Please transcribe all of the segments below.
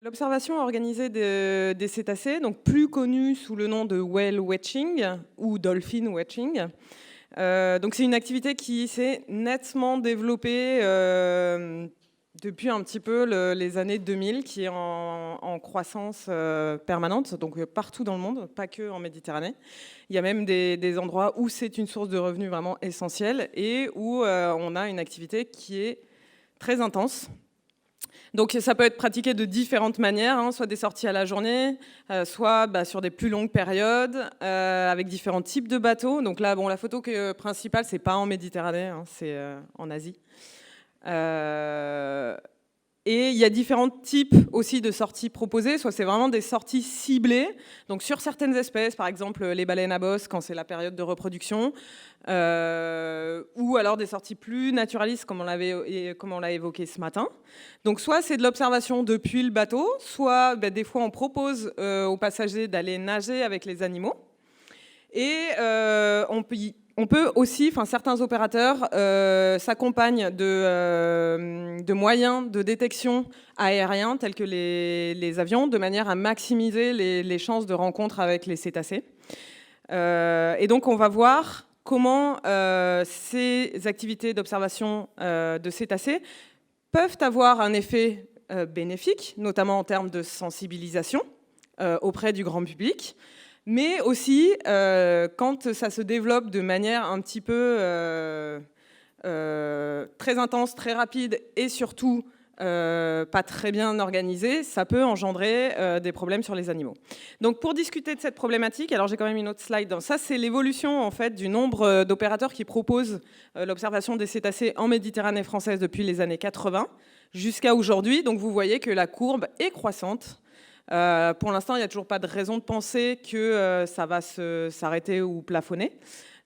L'observation organisée des cétacés, donc plus connue sous le nom de whale watching ou dolphin watching. Donc c'est une activité qui s'est nettement développée depuis un petit peu les années 2000, qui est en croissance permanente, donc partout dans le monde, pas que en Méditerranée. Il y a même des endroits où c'est une source de revenus vraiment essentielle et où on a une activité qui est très intense. Donc ça peut être pratiqué de différentes manières, hein, soit des sorties à la journée, soit sur des plus longues périodes, avec différents types de bateaux. Donc là, la photo principale, c'est pas en Méditerranée, hein, c'est en Asie. Et il y a différents types aussi de sorties proposées, soit c'est vraiment des sorties ciblées, donc sur certaines espèces, par exemple les baleines à bosse quand c'est la période de reproduction, ou alors des sorties plus naturalistes comme on l'a évoqué ce matin. Donc soit c'est de l'observation depuis le bateau, soit des fois on propose aux passagers d'aller nager avec les animaux. Et on peut aussi, certains opérateurs s'accompagnent de moyens de détection aériens tels que les avions, de manière à maximiser les chances de rencontre avec les cétacés. Et donc on va voir comment ces activités d'observation de cétacés peuvent avoir un effet bénéfique, notamment en termes de sensibilisation auprès du grand public, mais aussi quand ça se développe de manière un petit peu très intense, très rapide et surtout pas très bien organisée, ça peut engendrer des problèmes sur les animaux. Donc pour discuter de cette problématique, alors j'ai quand même une autre slide. Ça c'est l'évolution en fait du nombre d'opérateurs qui proposent l'observation des cétacés en Méditerranée française depuis les années 80 jusqu'à aujourd'hui. Donc vous voyez que la courbe est croissante. Pour l'instant, il n'y a toujours pas de raison de penser que ça va s'arrêter ou plafonner.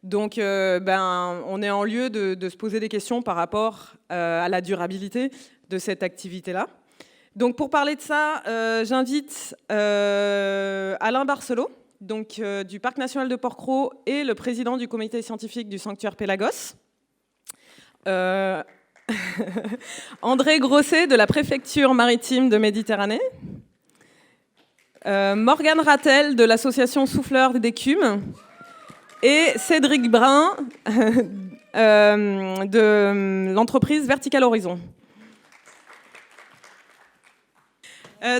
Donc, on est en lieu de se poser des questions par rapport à la durabilité de cette activité-là. Donc, pour parler de ça, j'invite Alain Barcelot, donc, du Parc national de Porquerolles et le président du comité scientifique du sanctuaire Pélagos. André Grosset de la préfecture maritime de Méditerranée. Morgane Rattel de l'association Souffleurs d'écume et Cédric Brun de l'entreprise Vertical Horizon.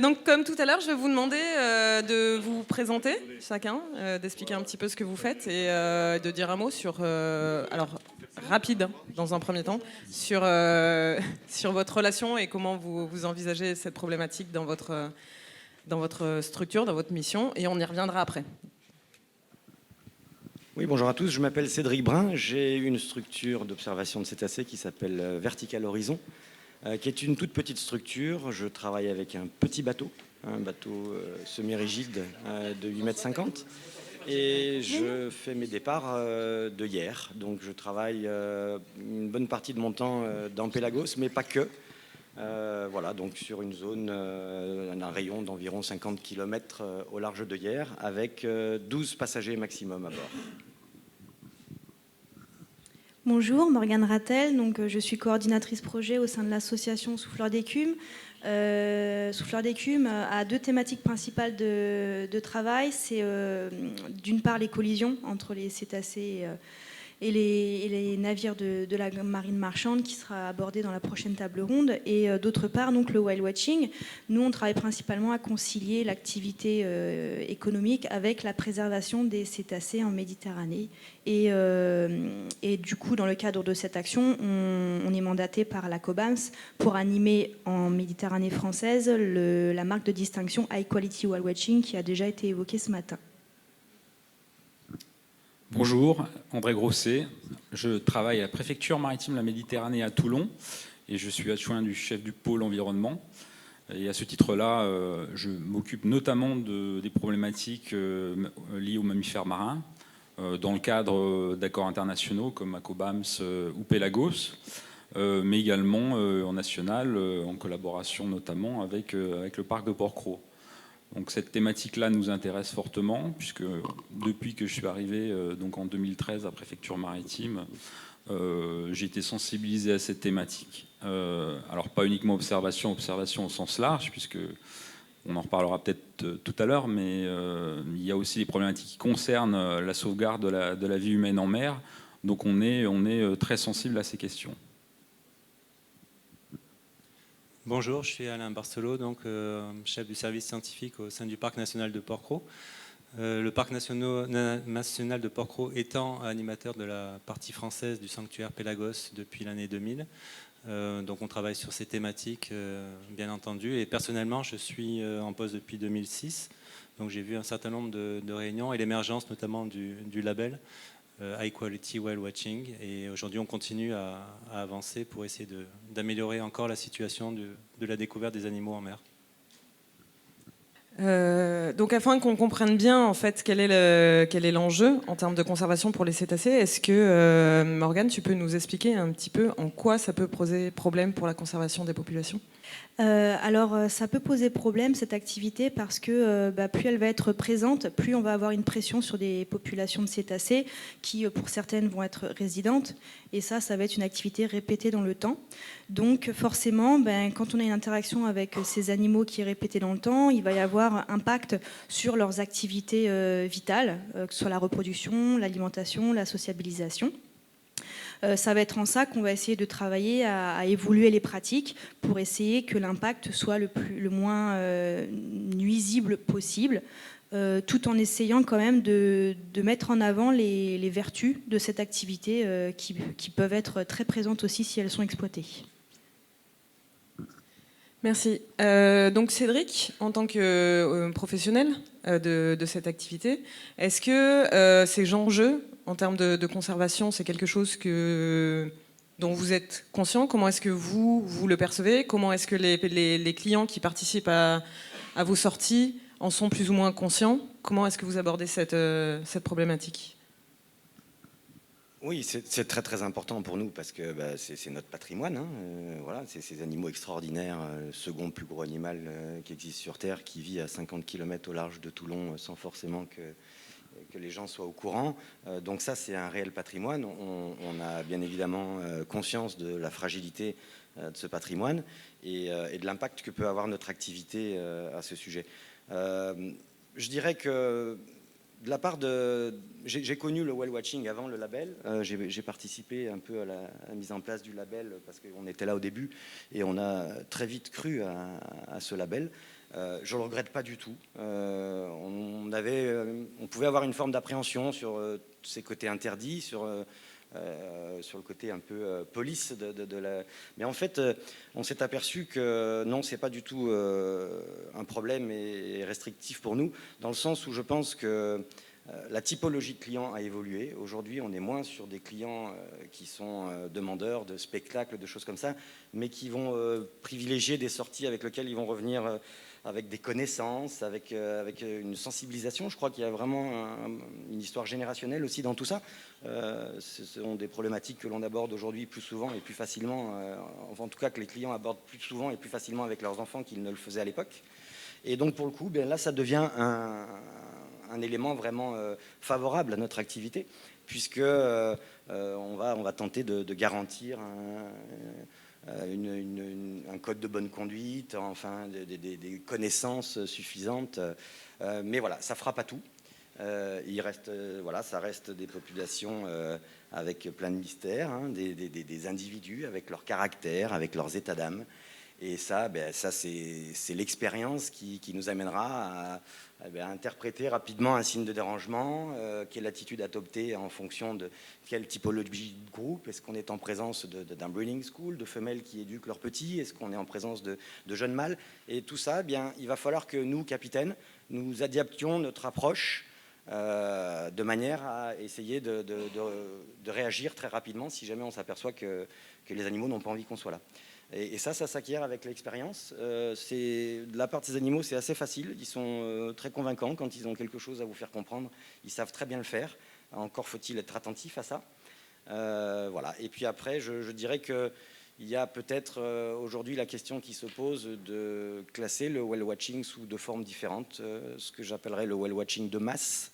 Donc comme tout à l'heure, je vais vous demander de vous présenter chacun, d'expliquer un petit peu ce que vous faites et de dire un mot sur, alors rapide dans un premier temps, sur votre relation et comment vous envisagez cette problématique dans votre structure, dans votre mission, et on y reviendra après. Oui, bonjour à tous, je m'appelle Cédric Brun, j'ai une structure d'observation de cétacés qui s'appelle Vertical Horizon, qui est une toute petite structure. Je travaille avec un petit bateau, un bateau semi-rigide de 8,50 m, et je fais mes départs de hier. Donc je travaille une bonne partie de mon temps dans Pélagos, mais pas que. Voilà, donc sur une zone, un rayon d'environ 50 km au large de Hyères, avec 12 passagers maximum à bord. Bonjour, Morgane Rattel, donc, je suis coordinatrice projet au sein de l'association Souffleurs d'écume. Souffleurs d'écume a deux thématiques principales de travail. C'est d'une part les collisions entre les cétacés et les navires de la marine marchande qui sera abordé dans la prochaine table ronde, et d'autre part donc le whale watching. Nous on travaille principalement à concilier l'activité économique avec la préservation des cétacés en Méditerranée, et du coup dans le cadre de cette action on est mandaté par la COBAMS pour animer en Méditerranée française la marque de distinction High Quality Whale Watching qui a déjà été évoquée ce matin. Bonjour, André Grosset. Je travaille à la préfecture maritime de la Méditerranée à Toulon et je suis adjoint du chef du pôle environnement. Et à ce titre-là, je m'occupe notamment des problématiques liées aux mammifères marins dans le cadre d'accords internationaux comme ACOBAMS ou Pélagos, mais également en national, en collaboration notamment avec le parc de Porquerolles. Donc cette thématique-là nous intéresse fortement, puisque depuis que je suis arrivé donc en 2013 à Préfecture Maritime, j'ai été sensibilisé à cette thématique. Alors pas uniquement observation au sens large, puisque on en reparlera peut-être tout à l'heure, mais il y a aussi des problématiques qui concernent la sauvegarde de la vie humaine en mer. Donc on est très sensible à ces questions. Bonjour, je suis Alain Barcelot, donc chef du service scientifique au sein du Parc national de Porquerolles. Le Parc national de Porquerolles étant animateur de la partie française du sanctuaire Pélagos depuis l'année 2000. Donc on travaille sur ces thématiques, bien entendu. Et personnellement, je suis en poste depuis 2006. Donc j'ai vu un certain nombre de réunions et l'émergence notamment du label High Quality Whale Watching. Et aujourd'hui, on continue à avancer pour essayer d'améliorer encore la situation de la découverte des animaux en mer. Donc afin qu'on comprenne bien en fait quel est l'enjeu en termes de conservation pour les cétacés, est-ce que Morgane, tu peux nous expliquer un petit peu en quoi ça peut poser problème pour la conservation des populations ? Alors ça peut poser problème cette activité parce que plus elle va être présente, plus on va avoir une pression sur des populations de cétacés qui pour certaines vont être résidentes et ça va être une activité répétée dans le temps. Donc forcément quand on a une interaction avec ces animaux qui est répétée dans le temps, il va y avoir impact sur leurs activités vitales, que ce soit la reproduction, l'alimentation, la sociabilisation. Ça va être en ça qu'on va essayer de travailler à évoluer les pratiques pour essayer que l'impact soit le moins nuisible possible, tout en essayant quand même de mettre en avant les vertus de cette activité qui peuvent être très présentes aussi si elles sont exploitées. Merci. Donc Cédric, en tant que professionnel de cette activité, est-ce que ces enjeux en termes de conservation, c'est quelque chose dont vous êtes conscient ? Comment est-ce que vous le percevez ? Comment est-ce que les clients qui participent à vos sorties en sont plus ou moins conscients ? Comment est-ce que vous abordez cette problématique ? Oui, c'est très très important pour nous parce que c'est notre patrimoine. Voilà, c'est ces animaux extraordinaires, le second plus gros animal qui existe sur Terre, qui vit à 50 km au large de Toulon sans forcément que les gens soient au courant. Donc ça, c'est un réel patrimoine. On a bien évidemment conscience de la fragilité de ce patrimoine et de l'impact que peut avoir notre activité à ce sujet. Je dirais que de la part j'ai connu le whale watching avant le label. J'ai participé un peu à la mise en place du label parce qu'on était là au début et on a très vite cru à ce label. Je ne le regrette pas du tout. On pouvait avoir une forme d'appréhension sur ces côtés interdits, sur le côté un peu police mais en fait on s'est aperçu que non, c'est pas du tout un problème et restrictif pour nous, dans le sens où je pense que la typologie de clients a évolué. Aujourd'hui, on est moins sur des clients qui sont demandeurs de spectacles, de choses comme ça, mais qui vont privilégier des sorties avec lesquelles ils vont revenir avec des connaissances, avec une sensibilisation. Je crois qu'il y a vraiment une histoire générationnelle aussi dans tout ça. Ce sont des problématiques que l'on aborde aujourd'hui plus souvent et plus facilement, enfin, en tout cas que les clients abordent plus souvent et plus facilement avec leurs enfants qu'ils ne le faisaient à l'époque. Et donc pour le coup, là ça devient un élément vraiment favorable à notre activité, puisque on va tenter de garantir un code de bonne conduite, enfin des connaissances suffisantes. Mais voilà, ça fera pas tout. Il reste, ça reste des populations avec plein de mystères, des individus avec leur caractère, avec leurs états d'âme. Et ça c'est l'expérience qui nous amènera à interpréter rapidement un signe de dérangement, quelle attitude adopter en fonction de quelle typologie de groupe. Est-ce qu'on est en présence d'un breeding school, de femelles qui éduquent leurs petits? Est-ce qu'on est en présence de jeunes mâles? Et tout ça, il va falloir que nous, capitaines, nous adaptions notre approche de manière à essayer de réagir très rapidement si jamais on s'aperçoit que les animaux n'ont pas envie qu'on soit là. Et ça s'acquiert avec l'expérience. De la part de ces animaux, c'est assez facile. Ils sont très convaincants quand ils ont quelque chose à vous faire comprendre. Ils savent très bien le faire. Encore faut-il être attentif à ça. Voilà. Et puis après, je dirais qu'il y a peut-être aujourd'hui la question qui se pose de classer le whale watching sous deux formes différentes. Ce que j'appellerais le whale watching de masse.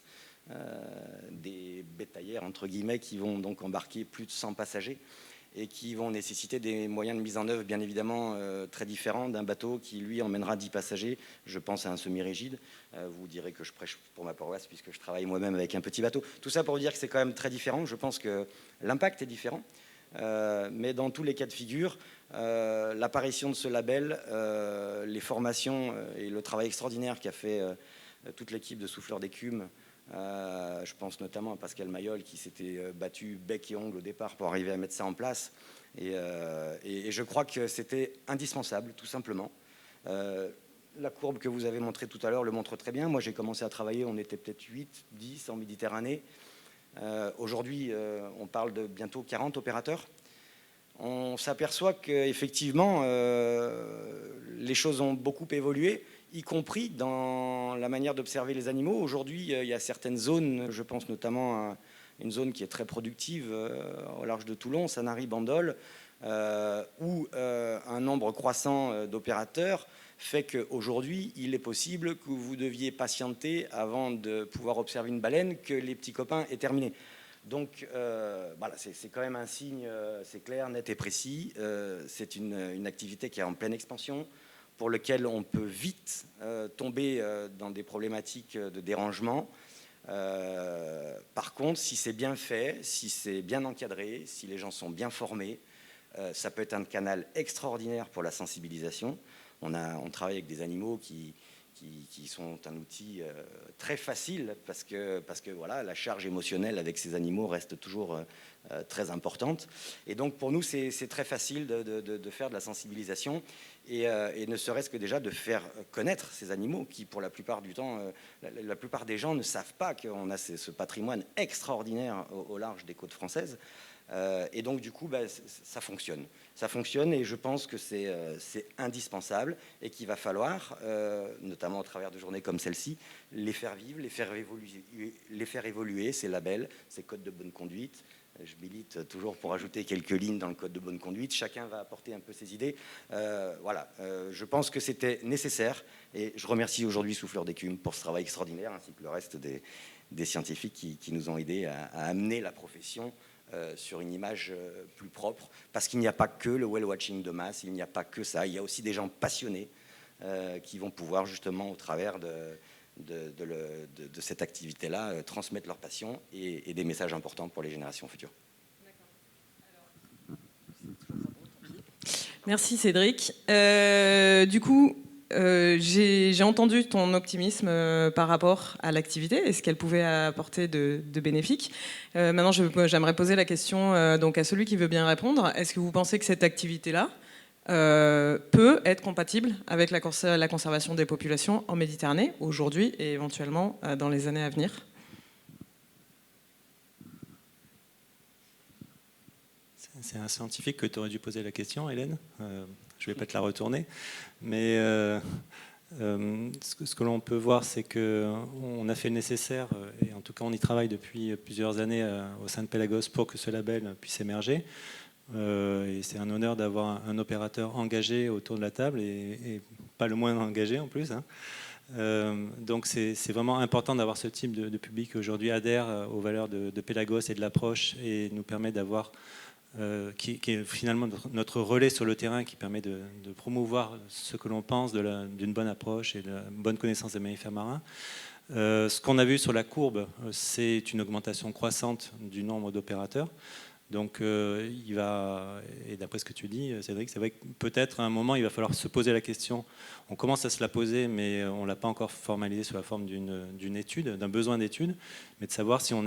Des bétaillères, entre guillemets, qui vont donc embarquer plus de 100 passagers. et qui vont nécessiter des moyens de mise en œuvre bien évidemment très différents d'un bateau qui lui emmènera 10 passagers. Je pense à un semi-rigide. Vous direz que je prêche pour ma paroisse puisque je travaille moi-même avec un petit bateau. Tout ça pour vous dire que c'est quand même très différent. Je pense que l'impact est différent. Mais dans tous les cas de figure, l'apparition de ce label, les formations et le travail extraordinaire qu'a fait toute l'équipe de Souffleurs d'écume, je pense notamment à Pascal Mayol qui s'était battu bec et ongle au départ pour arriver à mettre ça en place. Et je crois que c'était indispensable, tout simplement. La courbe que vous avez montrée tout à l'heure le montre très bien. Moi, j'ai commencé à travailler, on était peut-être 8, 10 en Méditerranée. Aujourd'hui, on parle de bientôt 40 opérateurs. On s'aperçoit qu'effectivement, les choses ont beaucoup évolué, y compris dans la manière d'observer les animaux. Aujourd'hui, il y a certaines zones, je pense notamment à une zone qui est très productive au large de Toulon, Sanary-Bandol, où un nombre croissant d'opérateurs fait qu'aujourd'hui, il est possible que vous deviez patienter avant de pouvoir observer une baleine, que les petits copains aient terminé. Donc voilà, c'est quand même un signe, c'est clair, net et précis. C'est une activité qui est en pleine expansion, pour lequel on peut vite tomber dans des problématiques de dérangement. Par contre, si c'est bien fait, si c'est bien encadré, si les gens sont bien formés, ça peut être un canal extraordinaire pour la sensibilisation. On travaille avec des animaux qui sont un outil très facile parce que voilà, la charge émotionnelle avec ces animaux reste toujours très importante. Et donc pour nous, c'est très facile de faire de la sensibilisation et ne serait-ce que déjà de faire connaître ces animaux qui, pour la plupart du temps, la plupart des gens ne savent pas qu'on a ce patrimoine extraordinaire au large des côtes françaises. Et donc du coup, ça fonctionne. Ça fonctionne et je pense que c'est indispensable et qu'il va falloir, notamment au travers de journées comme celle-ci, les faire vivre, les faire évoluer, ces labels, ces codes de bonne conduite. Je milite toujours pour ajouter quelques lignes dans le code de bonne conduite. Chacun va apporter un peu ses idées. Voilà, je pense que c'était nécessaire et je remercie aujourd'hui Souffleurs d'écume pour ce travail extraordinaire ainsi que le reste des scientifiques qui nous ont aidés à amener la profession sur une image plus propre, parce qu'il n'y a pas que le whale watching de masse, il n'y a pas que ça, il y a aussi des gens passionnés qui vont pouvoir justement au travers de cette activité-là transmettre leur passion et des messages importants pour les générations futures. Merci Cédric. Du coup, j'ai entendu ton optimisme par rapport à l'activité et ce qu'elle pouvait apporter de bénéfique. Maintenant, j'aimerais poser la question donc à celui qui veut bien répondre. Est-ce que vous pensez que cette activité-là peut être compatible avec la conservation des populations en Méditerranée aujourd'hui et éventuellement dans les années à venir ? C'est un scientifique que tu aurais dû poser la question, Hélène. Je ne vais pas te la retourner. Mais ce que l'on peut voir, c'est qu'on a fait le nécessaire, et en tout cas on y travaille depuis plusieurs années au sein de Pelagos pour que ce label puisse émerger. Et c'est un honneur d'avoir un opérateur engagé autour de la table, et pas le moins engagé en plus. Donc c'est vraiment important d'avoir ce type de public qui aujourd'hui adhère aux valeurs de Pelagos et de l'approche et nous permet d'avoir... qui est finalement notre relais sur le terrain qui permet de promouvoir ce que l'on pense d'une bonne approche et de la bonne connaissance des mammifères marins. Ce qu'on a vu sur la courbe, c'est une augmentation croissante du nombre d'opérateurs. Donc, et d'après ce que tu dis, Cédric, c'est vrai que peut-être à un moment, il va falloir se poser la question. On commence à se la poser, mais on ne l'a pas encore formalisé sous la forme d'une étude, d'un besoin d'étude, mais de savoir si on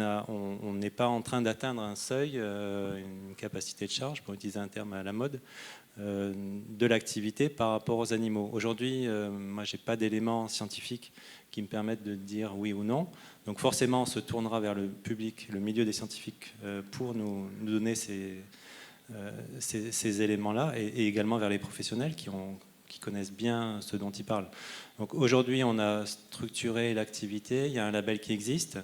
n'est pas en train d'atteindre un seuil, une capacité de charge, pour utiliser un terme à la mode, de l'activité par rapport aux animaux. Aujourd'hui, moi, je n'ai pas d'éléments scientifiques qui me permettent de dire oui ou non. Donc forcément, on se tournera vers le public, le milieu des scientifiques, pour nous donner ces éléments-là, et également vers les professionnels qui connaissent bien ce dont ils parlent. Donc aujourd'hui, on a structuré l'activité, il y a un label qui existe.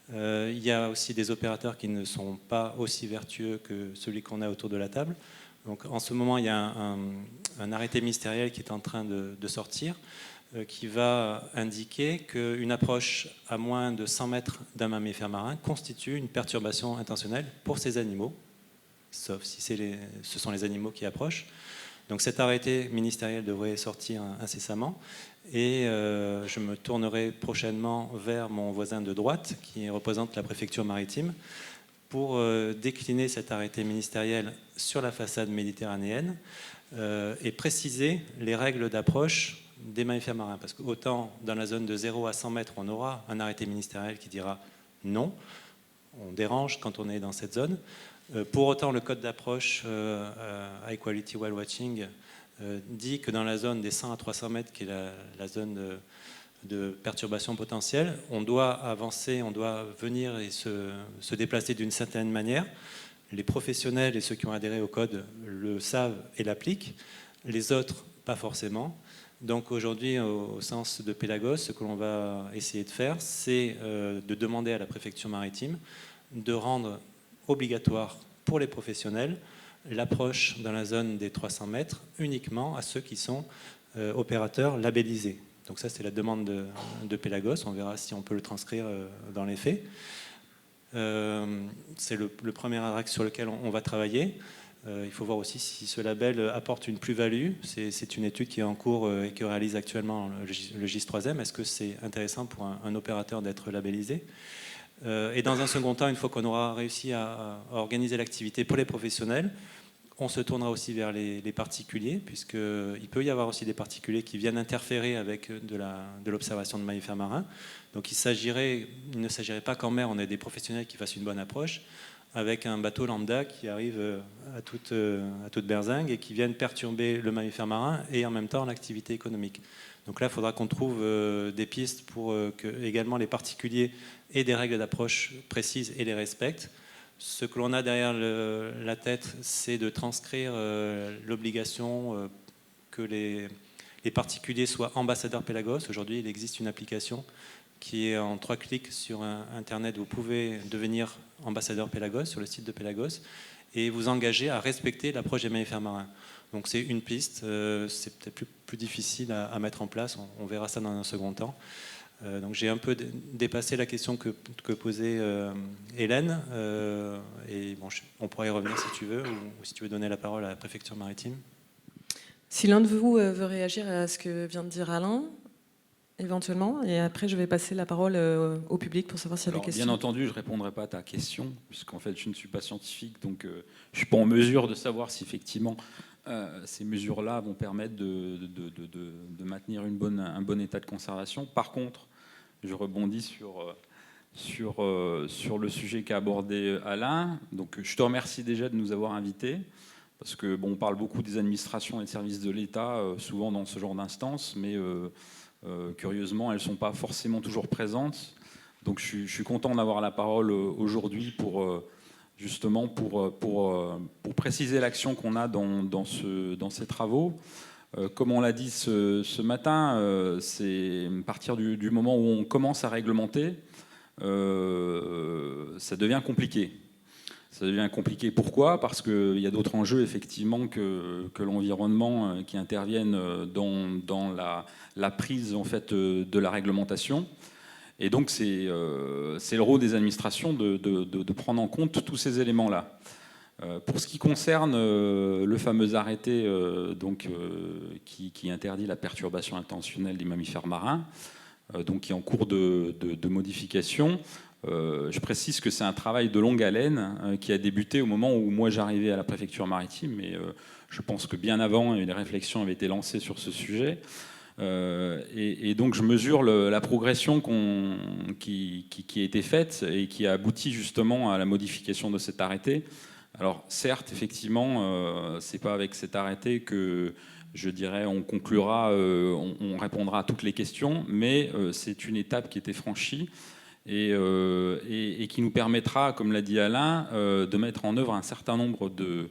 Il y a aussi des opérateurs qui ne sont pas aussi vertueux que celui qu'on a autour de la table. Donc en ce moment, il y a un arrêté ministériel qui est en train de sortir, qui va indiquer qu'une approche à moins de 100 mètres d'un mammifère marin constitue une perturbation intentionnelle pour ces animaux, sauf si ce sont les animaux qui approchent. Donc cet arrêté ministériel devrait sortir incessamment et je me tournerai prochainement vers mon voisin de droite qui représente la préfecture maritime pour décliner cet arrêté ministériel sur la façade méditerranéenne et préciser les règles d'approche des mammifères marins. Parce qu'autant dans la zone de 0 à 100 mètres, on aura un arrêté ministériel qui dira non, on dérange quand on est dans cette zone. Pour autant, le code d'approche High Quality Whale Watching dit que dans la zone des 100 à 300 mètres, qui est la zone de perturbation potentielle, on doit avancer, on doit venir et se déplacer d'une certaine manière. Les professionnels et ceux qui ont adhéré au code le savent et l'appliquent, les autres pas forcément. Donc aujourd'hui, au sens de Pélagos, ce que l'on va essayer de faire, c'est de demander à la préfecture maritime de rendre obligatoire pour les professionnels l'approche dans la zone des 300 mètres uniquement à ceux qui sont opérateurs labellisés. Donc ça, c'est la demande de Pélagos. On verra si on peut le transcrire dans les faits. C'est le premier axe sur lequel on va travailler. Il faut voir aussi si ce label apporte une plus-value. C'est une étude qui est en cours et que réalise actuellement le GIS3M. Est-ce que c'est intéressant pour un opérateur d'être labellisé ? Et dans un second temps, une fois qu'on aura réussi à organiser l'activité pour les professionnels, on se tournera aussi vers les particuliers, puisqu'il peut y avoir aussi des particuliers qui viennent interférer avec de l'observation de mammifères marins. Donc il ne s'agirait pas qu'en mer, on ait des professionnels qui fassent une bonne approche, avec un bateau lambda qui arrive à toute berzingue et qui viennent perturber le mammifère marin et en même temps l'activité économique. Donc là, il faudra qu'on trouve des pistes pour que également les particuliers aient des règles d'approche précises et les respectent. Ce que l'on a derrière la tête, c'est de transcrire l'obligation que les particuliers soient ambassadeurs Pélagos. Aujourd'hui, il existe une application qui est en 3 clics sur Internet. Vous pouvez devenir ambassadeur Pélagos sur le site de Pélagos et vous engager à respecter l'approche des mammifères marins. Donc c'est une piste, c'est peut-être plus difficile à mettre en place, on verra ça dans un second temps. Donc j'ai un peu dépassé la question que posait Hélène, et bon, on pourrait y revenir si tu veux, ou si tu veux donner la parole à la préfecture maritime. Si l'un de vous veut réagir à ce que vient de dire Alain, éventuellement, et après je vais passer la parole au public pour savoir s'il y a des questions. Bien entendu, je ne répondrai pas à ta question, puisqu'en fait je ne suis pas scientifique, donc je ne suis pas en mesure de savoir si effectivement ces mesures-là vont permettre de maintenir un bon état de conservation. Par contre, je rebondis sur le sujet qu'a abordé Alain. Donc, je te remercie déjà de nous avoir invités, parce que on parle beaucoup des administrations et des services de l'État, souvent dans ce genre d'instances, mais curieusement, elles ne sont pas forcément toujours présentes. Donc, je suis content d'avoir la parole aujourd'hui pour justement pour préciser l'action qu'on a dans ces travaux. Comme on l'a dit ce matin, c'est à partir du moment où on commence à réglementer, ça devient compliqué. Ça devient compliqué. Pourquoi ? Parce qu'il y a d'autres enjeux, effectivement, que l'environnement qui interviennent dans la prise en fait, de la réglementation. Et donc, c'est le rôle des administrations de prendre en compte tous ces éléments-là. Pour ce qui concerne le fameux arrêté qui interdit la perturbation intentionnelle des mammifères marins, donc qui est en cours de modification, je précise que c'est un travail de longue haleine qui a débuté au moment où moi j'arrivais à la préfecture maritime, mais je pense que bien avant, les réflexions avaient été lancées sur ce sujet. Et donc je mesure la progression qui a été faite et qui a abouti justement à la modification de cet arrêté. Alors certes, effectivement, c'est pas avec cet arrêté que je dirais on conclura, on répondra à toutes les questions, mais c'est une étape qui était franchie et qui nous permettra, comme l'a dit Alain, de mettre en œuvre un certain nombre de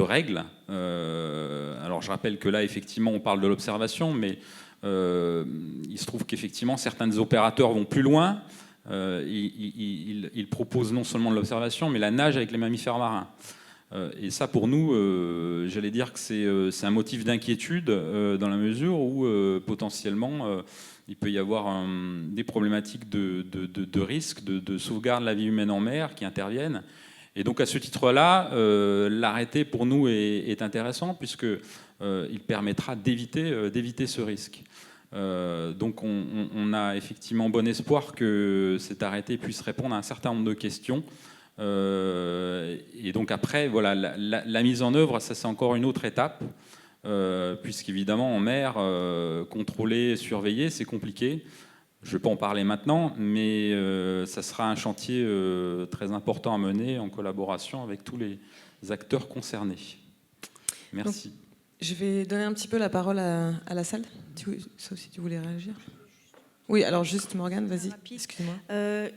règles. Alors je rappelle que là, effectivement, on parle de l'observation, mais il se trouve qu'effectivement, certains opérateurs vont plus loin. Ils proposent non seulement de l'observation, mais la nage avec les mammifères marins. Et ça, pour nous, j'allais dire que c'est un motif d'inquiétude dans la mesure où potentiellement il peut y avoir des problématiques de risque, de sauvegarde de la vie humaine en mer qui interviennent. Et donc à ce titre-là, l'arrêté pour nous est intéressant puisqu'il permettra d'éviter ce risque. Donc on a effectivement bon espoir que cet arrêté puisse répondre à un certain nombre de questions. Et donc après, voilà, la mise en œuvre, ça c'est encore une autre étape, puisqu'évidemment en mer, contrôler, surveiller, c'est compliqué. Je ne vais pas en parler maintenant, mais ça sera un chantier très important à mener en collaboration avec tous les acteurs concernés. Merci. Donc, je vais donner un petit peu la parole à la salle, sauf si tu voulais réagir. Oui, alors juste Morgane, vas-y, excuse-moi.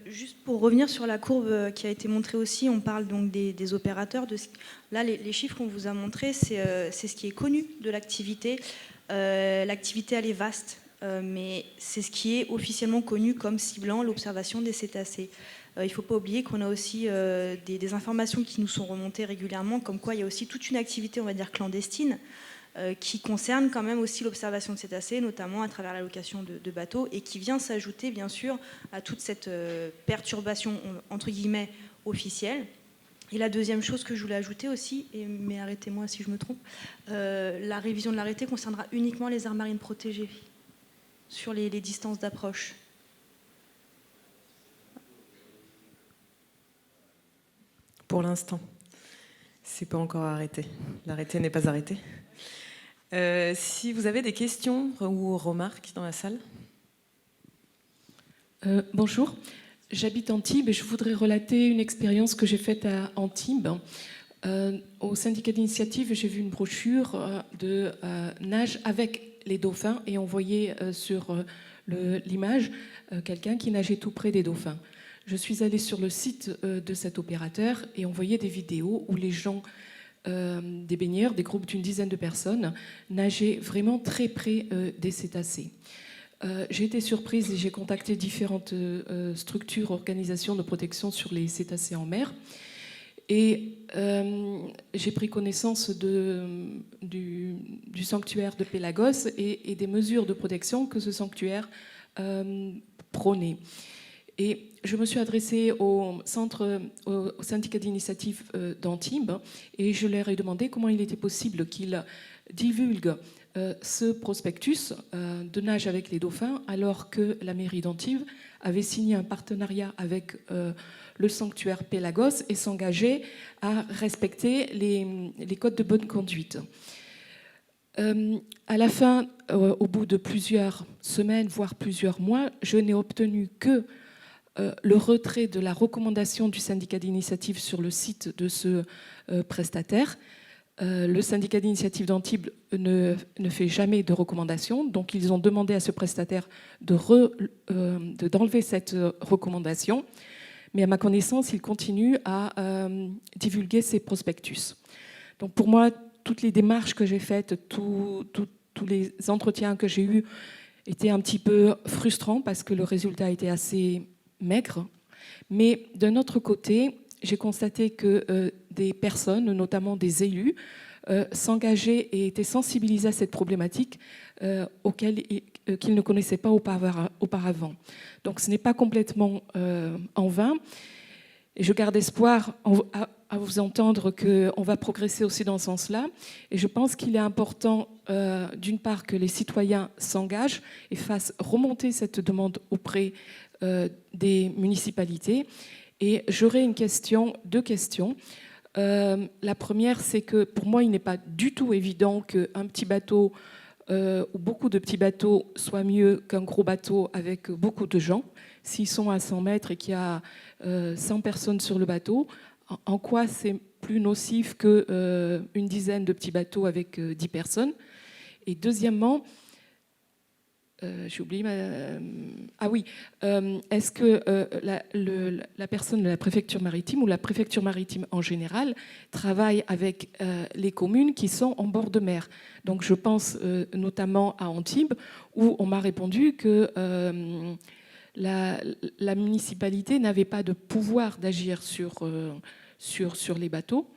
Juste pour revenir sur la courbe qui a été montrée aussi, on parle donc des opérateurs. Là, les chiffres qu'on vous a montrés, c'est ce qui est connu de l'activité. L'activité, elle est vaste, mais c'est ce qui est officiellement connu comme ciblant l'observation des cétacés. Il ne faut pas oublier qu'on a aussi des informations qui nous sont remontées régulièrement, comme quoi il y a aussi toute une activité, on va dire, clandestine, qui concerne quand même aussi l'observation de cétacés, notamment à travers la location de bateaux, et qui vient s'ajouter bien sûr à toute cette perturbation entre guillemets officielle. Et la deuxième chose que je voulais ajouter aussi, mais arrêtez-moi si je me trompe, la révision de l'arrêté concernera uniquement les aires marines protégées sur les distances d'approche. Pour l'instant, c'est pas encore arrêté. L'arrêté n'est pas arrêté. Si vous avez des questions ou remarques dans la salle. Bonjour, j'habite Antibes et je voudrais relater une expérience que j'ai faite à Antibes. Au syndicat d'initiative, j'ai vu une brochure de nage avec les dauphins et on voyait sur l'image quelqu'un qui nageait tout près des dauphins. Je suis allée sur le site de cet opérateur et on voyait des vidéos où les gens, des baigneurs, des groupes d'une dizaine de personnes, nageaient vraiment très près des cétacés. J'ai été surprise et j'ai contacté différentes structures, organisations de protection sur les cétacés en mer. Et j'ai pris connaissance du sanctuaire de Pélagos et des mesures de protection que ce sanctuaire prônait. Et je me suis adressée au syndicat d'initiative d'Antibes et je leur ai demandé comment il était possible qu'ils divulguent ce prospectus de nage avec les dauphins alors que la mairie d'Antibes avait signé un partenariat avec le sanctuaire Pélagos et s'engageait à respecter les codes de bonne conduite. À la fin, au bout de plusieurs semaines, voire plusieurs mois, je n'ai obtenu que le retrait de la recommandation du syndicat d'initiative sur le site de ce prestataire. Le syndicat d'initiative d'Antibes ne fait jamais de recommandation, donc ils ont demandé à ce prestataire d'enlever cette recommandation. Mais à ma connaissance, il continue à divulguer ses prospectus. Donc pour moi, toutes les démarches que j'ai faites, tous les entretiens que j'ai eus étaient un petit peu frustrants parce que le résultat était assez maigre. Mais d'un autre côté, j'ai constaté que des personnes, notamment des élus, s'engageaient et étaient sensibilisés à cette problématique qu'ils ne connaissaient pas auparavant. Donc ce n'est pas complètement en vain. Et je garde espoir à vous entendre qu'on va progresser aussi dans ce sens-là. Et je pense qu'il est important, d'une part, que les citoyens s'engagent et fassent remonter cette demande auprès des municipalités. Et j'aurais deux questions. La première, c'est que pour moi, il n'est pas du tout évident qu'un petit bateau ou beaucoup de petits bateaux soient mieux qu'un gros bateau avec beaucoup de gens. S'ils sont à 100 mètres et qu'il y a 100 personnes sur le bateau, en quoi c'est plus nocif qu'une dizaine de petits bateaux avec 10 personnes? Et deuxièmement, j'ai oublié est-ce que la personne de la préfecture maritime ou la préfecture maritime en général travaille avec les communes qui sont en bord de mer? Donc je pense notamment à Antibes où on m'a répondu que la municipalité n'avait pas de pouvoir d'agir sur les bateaux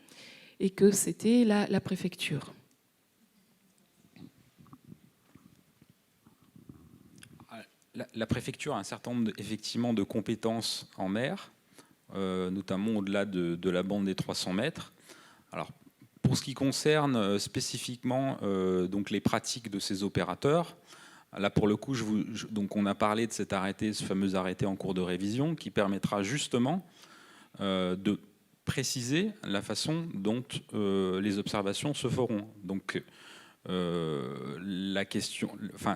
et que c'était la préfecture. La préfecture a un certain nombre effectivement de compétences en mer. notamment au-delà de la bande des 300 mètres. Alors, pour ce qui concerne spécifiquement donc les pratiques de ces opérateurs, là pour le coup, donc on a parlé de cet arrêté, ce fameux arrêté en cours de révision, qui permettra justement de préciser la façon dont les observations se feront. Donc la question,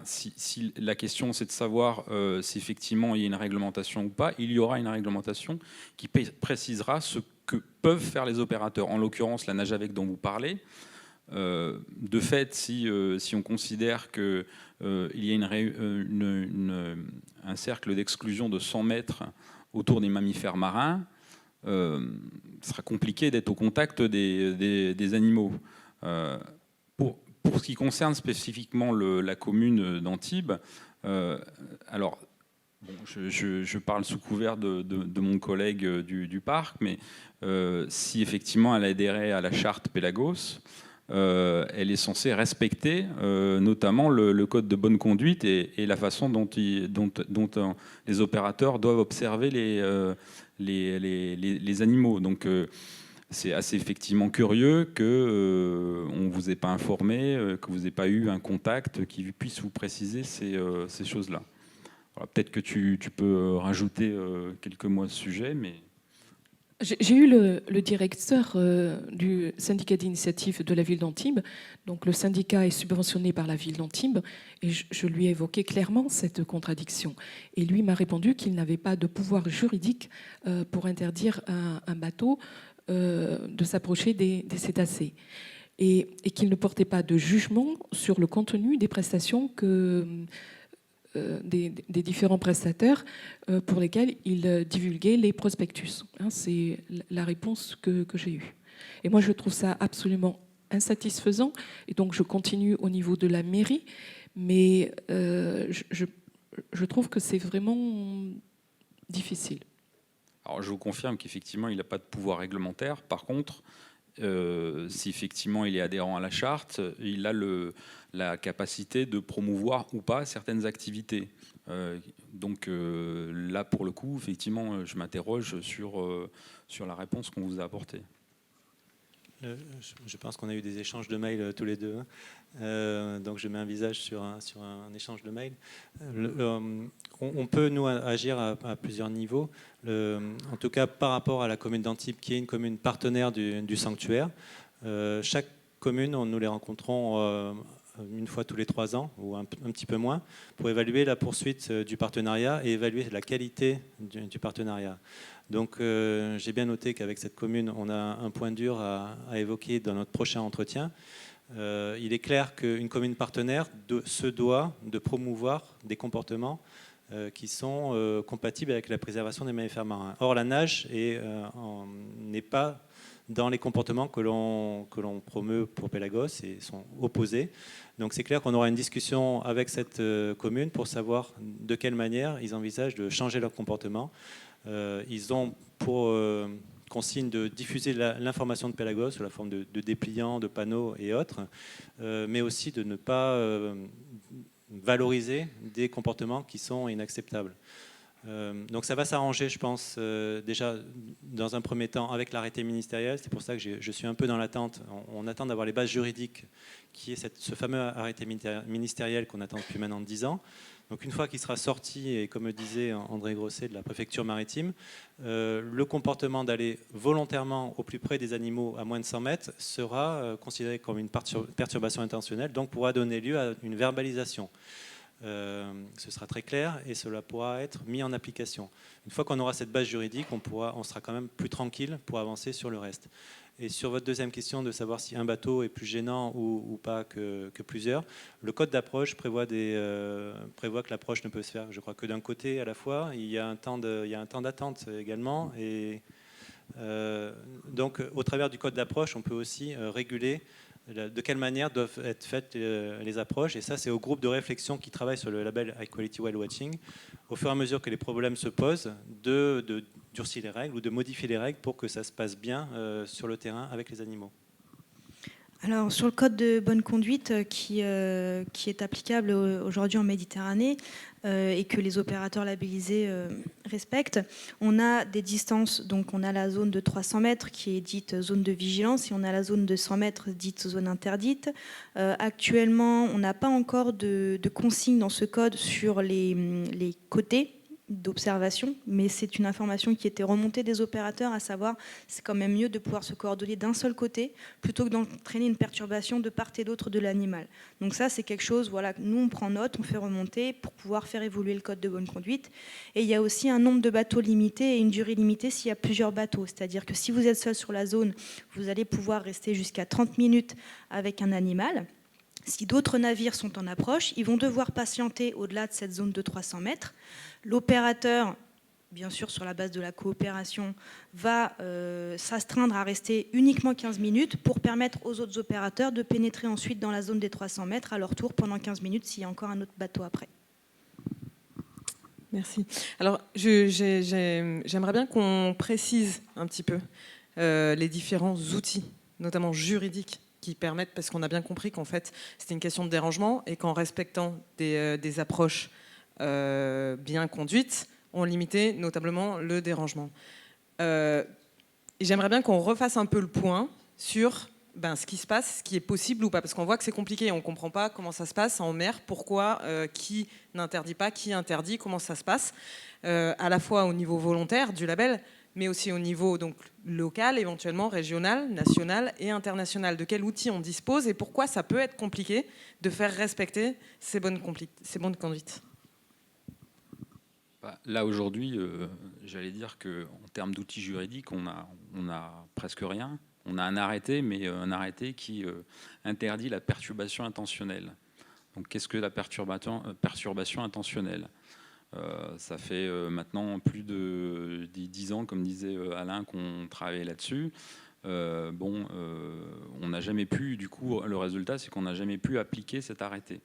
si la question c'est de savoir si effectivement il y a une réglementation ou pas, il y aura une réglementation qui précisera ce que peuvent faire les opérateurs. En l'occurrence, la nage avec dont vous parlez, de fait, si on considère qu'il y a un cercle d'exclusion de 100 mètres autour des mammifères marins, ce sera compliqué d'être au contact des animaux. Pour ce qui concerne spécifiquement la commune d'Antibes, alors bon, je parle sous couvert de mon collègue du parc, mais si effectivement elle adhérait à la charte Pélagos, elle est censée respecter notamment le code de bonne conduite et la façon dont les opérateurs doivent observer les animaux. Donc c'est assez effectivement curieux qu'on ne vous ait pas informé, que vous n'ayez pas eu un contact qui puisse vous préciser ces choses-là. Alors, peut-être que tu peux rajouter quelques mots à ce sujet, mais... J'ai eu le directeur du syndicat d'initiative de la ville d'Antibes. Donc le syndicat est subventionné par la ville d'Antibes et je lui ai évoqué clairement cette contradiction. Et lui m'a répondu qu'il n'avait pas de pouvoir juridique pour interdire un bateau de s'approcher des cétacés et qu'il ne portait pas de jugement sur le contenu des prestations des différents prestataires pour lesquels il divulguait les prospectus. C'est la réponse que j'ai eue. Et moi, je trouve ça absolument insatisfaisant. Et donc, je continue au niveau de la mairie. Mais je trouve que c'est vraiment difficile. Alors, je vous confirme qu'effectivement, il n'a pas de pouvoir réglementaire. Par contre, si effectivement il est adhérent à la charte, il a la capacité de promouvoir ou pas certaines activités. Donc là, pour le coup, effectivement, je m'interroge sur la réponse qu'on vous a apportée. Je pense qu'on a eu des échanges de mails tous les deux. Donc je mets un visage sur un échange de mails. On peut, nous, agir à plusieurs niveaux. En tout cas, par rapport à la commune d'Antibes, qui est une commune partenaire du sanctuaire, chaque commune, nous les rencontrons une fois tous les 3 ans, ou un petit peu moins, pour évaluer la poursuite du partenariat et évaluer la qualité du partenariat. Donc j'ai bien noté qu'avec cette commune, on a un point dur à évoquer dans notre prochain entretien. Il est clair qu'une commune partenaire se doit de promouvoir des comportements qui sont compatibles avec la préservation des mammifères marins. Or, la nage n'est pas dans les comportements que l'on promeut pour Pélagos et sont opposés. Donc c'est clair qu'on aura une discussion avec cette commune pour savoir de quelle manière ils envisagent de changer leur comportement. Ils ont pour consigne de diffuser l'information de Pélagos sous la forme de dépliants, de panneaux et autres, mais aussi de ne pas valoriser des comportements qui sont inacceptables. Donc ça va s'arranger, je pense, déjà dans un premier temps avec l'arrêté ministériel. C'est pour ça que je suis un peu dans l'attente. On attend d'avoir les bases juridiques, qui est ce fameux arrêté ministériel qu'on attend depuis maintenant 10 ans. Donc une fois qu'il sera sorti, et comme le disait André Grosset de la préfecture maritime, le comportement d'aller volontairement au plus près des animaux à moins de 100 mètres sera considéré comme une perturbation intentionnelle, donc pourra donner lieu à une verbalisation. Ce sera très clair et cela pourra être mis en application. Une fois qu'on aura cette base juridique, on sera quand même plus tranquille pour avancer sur le reste. Et sur votre deuxième question de savoir si un bateau est plus gênant ou pas que plusieurs, le code d'approche prévoit que l'approche ne peut se faire, je crois, que d'un côté à la fois. Il y a un temps d'attente également. Et donc, au travers du code d'approche, on peut aussi réguler de quelle manière doivent être faites les approches. Et ça, c'est au groupe de réflexion qui travaille sur le label High Quality Whale Watching, au fur et à mesure que les problèmes se posent, de durcir les règles ou de modifier les règles pour que ça se passe bien sur le terrain avec les animaux. Alors, sur le code de bonne conduite qui est applicable aujourd'hui en Méditerranée et que les opérateurs labellisés respectent, on a des distances. Donc, on a la zone de 300 mètres qui est dite zone de vigilance et on a la zone de 100 mètres dite zone interdite. Actuellement, on n'a pas encore de consignes dans ce code sur les côtés d'observation, mais c'est une information qui était remontée des opérateurs, à savoir c'est quand même mieux de pouvoir se coordonner d'un seul côté plutôt que d'entraîner une perturbation de part et d'autre de l'animal. Donc ça, c'est quelque chose, voilà, nous on prend note, on fait remonter pour pouvoir faire évoluer le code de bonne conduite. Et il y a aussi un nombre de bateaux limité et une durée limitée s'il y a plusieurs bateaux. C'est-à-dire que si vous êtes seul sur la zone, vous allez pouvoir rester jusqu'à 30 minutes avec un animal. Si d'autres navires sont en approche, ils vont devoir patienter au-delà de cette zone de 300 mètres. L'opérateur, bien sûr sur la base de la coopération, va s'astreindre à rester uniquement 15 minutes pour permettre aux autres opérateurs de pénétrer ensuite dans la zone des 300 mètres à leur tour pendant 15 minutes s'il y a encore un autre bateau après. Merci. Alors, j'aimerais bien qu'on précise un petit peu les différents outils, notamment juridiques, qui permettent, parce qu'on a bien compris qu'en fait, c'était une question de dérangement et qu'en respectant des approches bien conduites, on limitait notamment le dérangement. Et j'aimerais bien qu'on refasse un peu le point sur ce qui se passe, ce qui est possible ou pas, parce qu'on voit que c'est compliqué, on ne comprend pas comment ça se passe en mer, pourquoi, qui n'interdit pas, qui interdit, comment ça se passe, à la fois au niveau volontaire du label, mais aussi au niveau donc, local, éventuellement régional, national et international. De quel outil on dispose et pourquoi ça peut être compliqué de faire respecter ces bonnes conduites. Là, aujourd'hui, j'allais dire qu'en termes d'outils juridiques, on a presque rien. On a un arrêté, mais un arrêté qui interdit la perturbation intentionnelle. Donc, qu'est-ce que la perturbation intentionnelle ? Ça fait maintenant plus de 10 ans, comme disait Alain, qu'on travaille là-dessus. On n'a jamais pu, du coup, le résultat, c'est qu'on n'a jamais pu appliquer cet arrêté.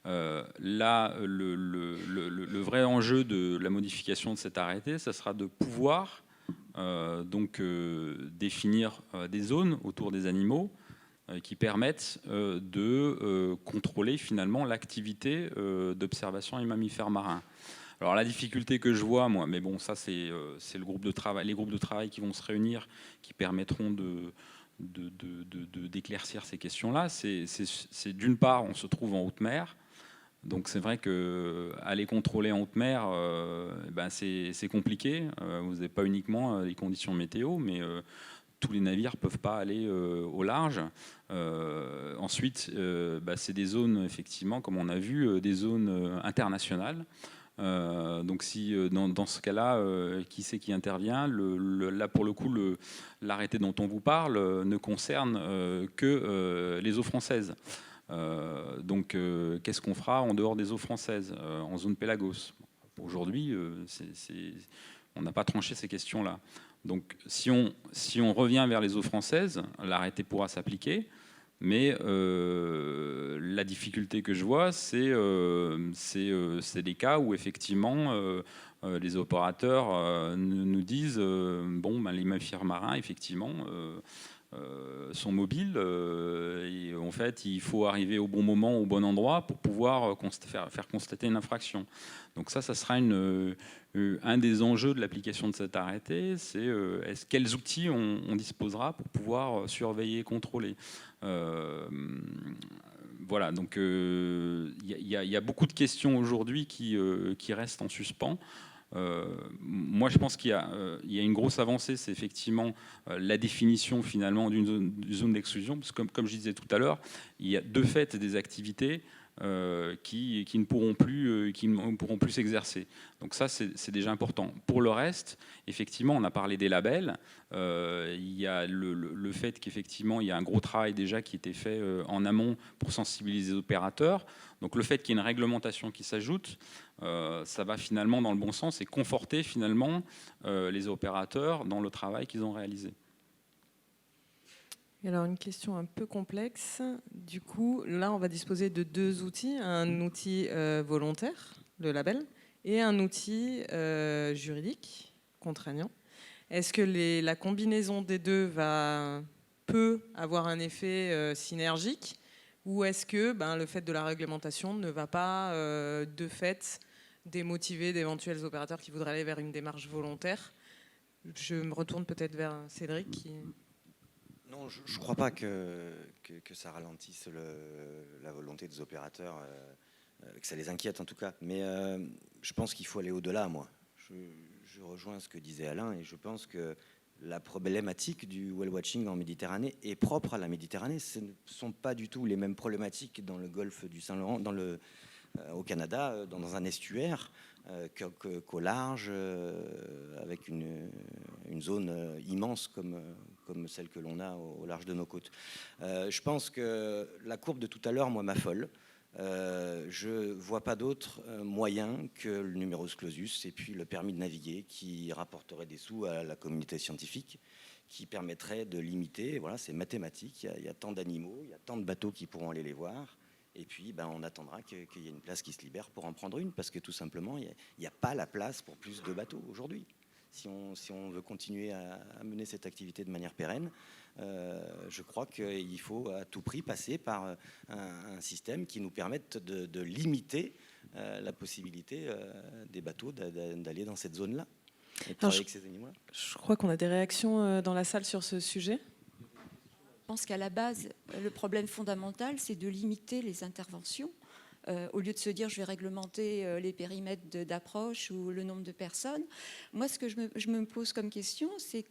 Là, le vrai enjeu de la modification de cet arrêté, ça sera de pouvoir définir des zones autour des animaux qui permettent de contrôler finalement l'activité d'observation des mammifères marins. Alors la difficulté que je vois, moi, mais bon, ça c'est le groupe de travail, les groupes de travail qui vont se réunir, qui permettront d'éclaircir ces questions-là. C'est d'une part, on se trouve en haute mer. Donc c'est vrai qu'aller contrôler en haute mer, c'est compliqué. Vous n'avez pas uniquement les conditions météo, mais tous les navires ne peuvent pas aller au large. Ensuite, c'est des zones, effectivement, comme on a vu, des zones internationales. Donc si dans ce cas-là, qui c'est qui intervient ? Là, pour le coup, l'arrêté dont on vous parle ne concerne que les eaux françaises. Donc, qu'est-ce qu'on fera en dehors des eaux françaises, en zone Pélagos ? Aujourd'hui, on n'a pas tranché ces questions-là. Donc, si on revient vers les eaux françaises, l'arrêté pourra s'appliquer, mais la difficulté que je vois, c'est des cas où effectivement les opérateurs nous disent les mammifères marins, effectivement. Sont mobiles et en fait il faut arriver au bon moment, au bon endroit pour pouvoir faire constater une infraction. Donc ça sera un des enjeux de l'application de cet arrêté, c'est quels outils on disposera pour pouvoir surveiller et contrôler. Voilà, donc il y a beaucoup de questions aujourd'hui qui restent en suspens. Moi, je pense qu'il y a une grosse avancée, c'est effectivement la définition finalement d'une zone d'exclusion, parce que comme je disais tout à l'heure, il y a de fait des activités qui ne pourront plus s'exercer. Donc ça, c'est déjà important. Pour le reste, effectivement, on a parlé des labels. Il y a le fait qu'effectivement, il y a un gros travail déjà qui était fait en amont pour sensibiliser les opérateurs. Donc le fait qu'il y ait une réglementation qui s'ajoute, ça va finalement dans le bon sens et conforter finalement les opérateurs dans le travail qu'ils ont réalisé. Et alors une question un peu complexe. Du coup, là, on va disposer de deux outils. Un outil volontaire, le label, et un outil juridique, contraignant. Est-ce que la combinaison des deux va peut avoir un effet synergique, ou est-ce que le fait de la réglementation ne va pas de fait démotiver d'éventuels opérateurs qui voudraient aller vers une démarche volontaire? Je me retourne peut-être vers Cédric. Non, je ne crois pas que ça ralentisse la volonté des opérateurs, que ça les inquiète en tout cas. Mais je pense qu'il faut aller au-delà, moi. Je rejoins ce que disait Alain, et je pense que la problématique du whale watching en Méditerranée est propre à la Méditerranée. Ce ne sont pas du tout les mêmes problématiques dans le golfe du Saint-Laurent, au Canada, dans un estuaire, qu'au large, avec une zone immense comme celle que l'on a au large de nos côtes. Je pense que la courbe de tout à l'heure, moi, m'affole. Je ne vois pas d'autre moyen que le numerus clausus et puis le permis de naviguer qui rapporterait des sous à la communauté scientifique, qui permettrait de limiter, voilà, c'est mathématique, il y a tant d'animaux, il y a tant de bateaux qui pourront aller les voir, et puis on attendra qu'il y ait une place qui se libère pour en prendre une, parce que tout simplement, il n'y a pas la place pour plus de bateaux aujourd'hui. Si on veut continuer à mener cette activité de manière pérenne, je crois qu'il faut à tout prix passer par un système qui nous permette de limiter la possibilité des bateaux d'aller dans cette zone-là et de travailler avec ces animaux-là. Je crois qu'on a des réactions dans la salle sur ce sujet. Je pense qu'à la base, le problème fondamental, c'est de limiter les interventions. Au lieu de se dire je vais réglementer les périmètres d'approche ou le nombre de personnes, moi ce que je me pose comme question, c'est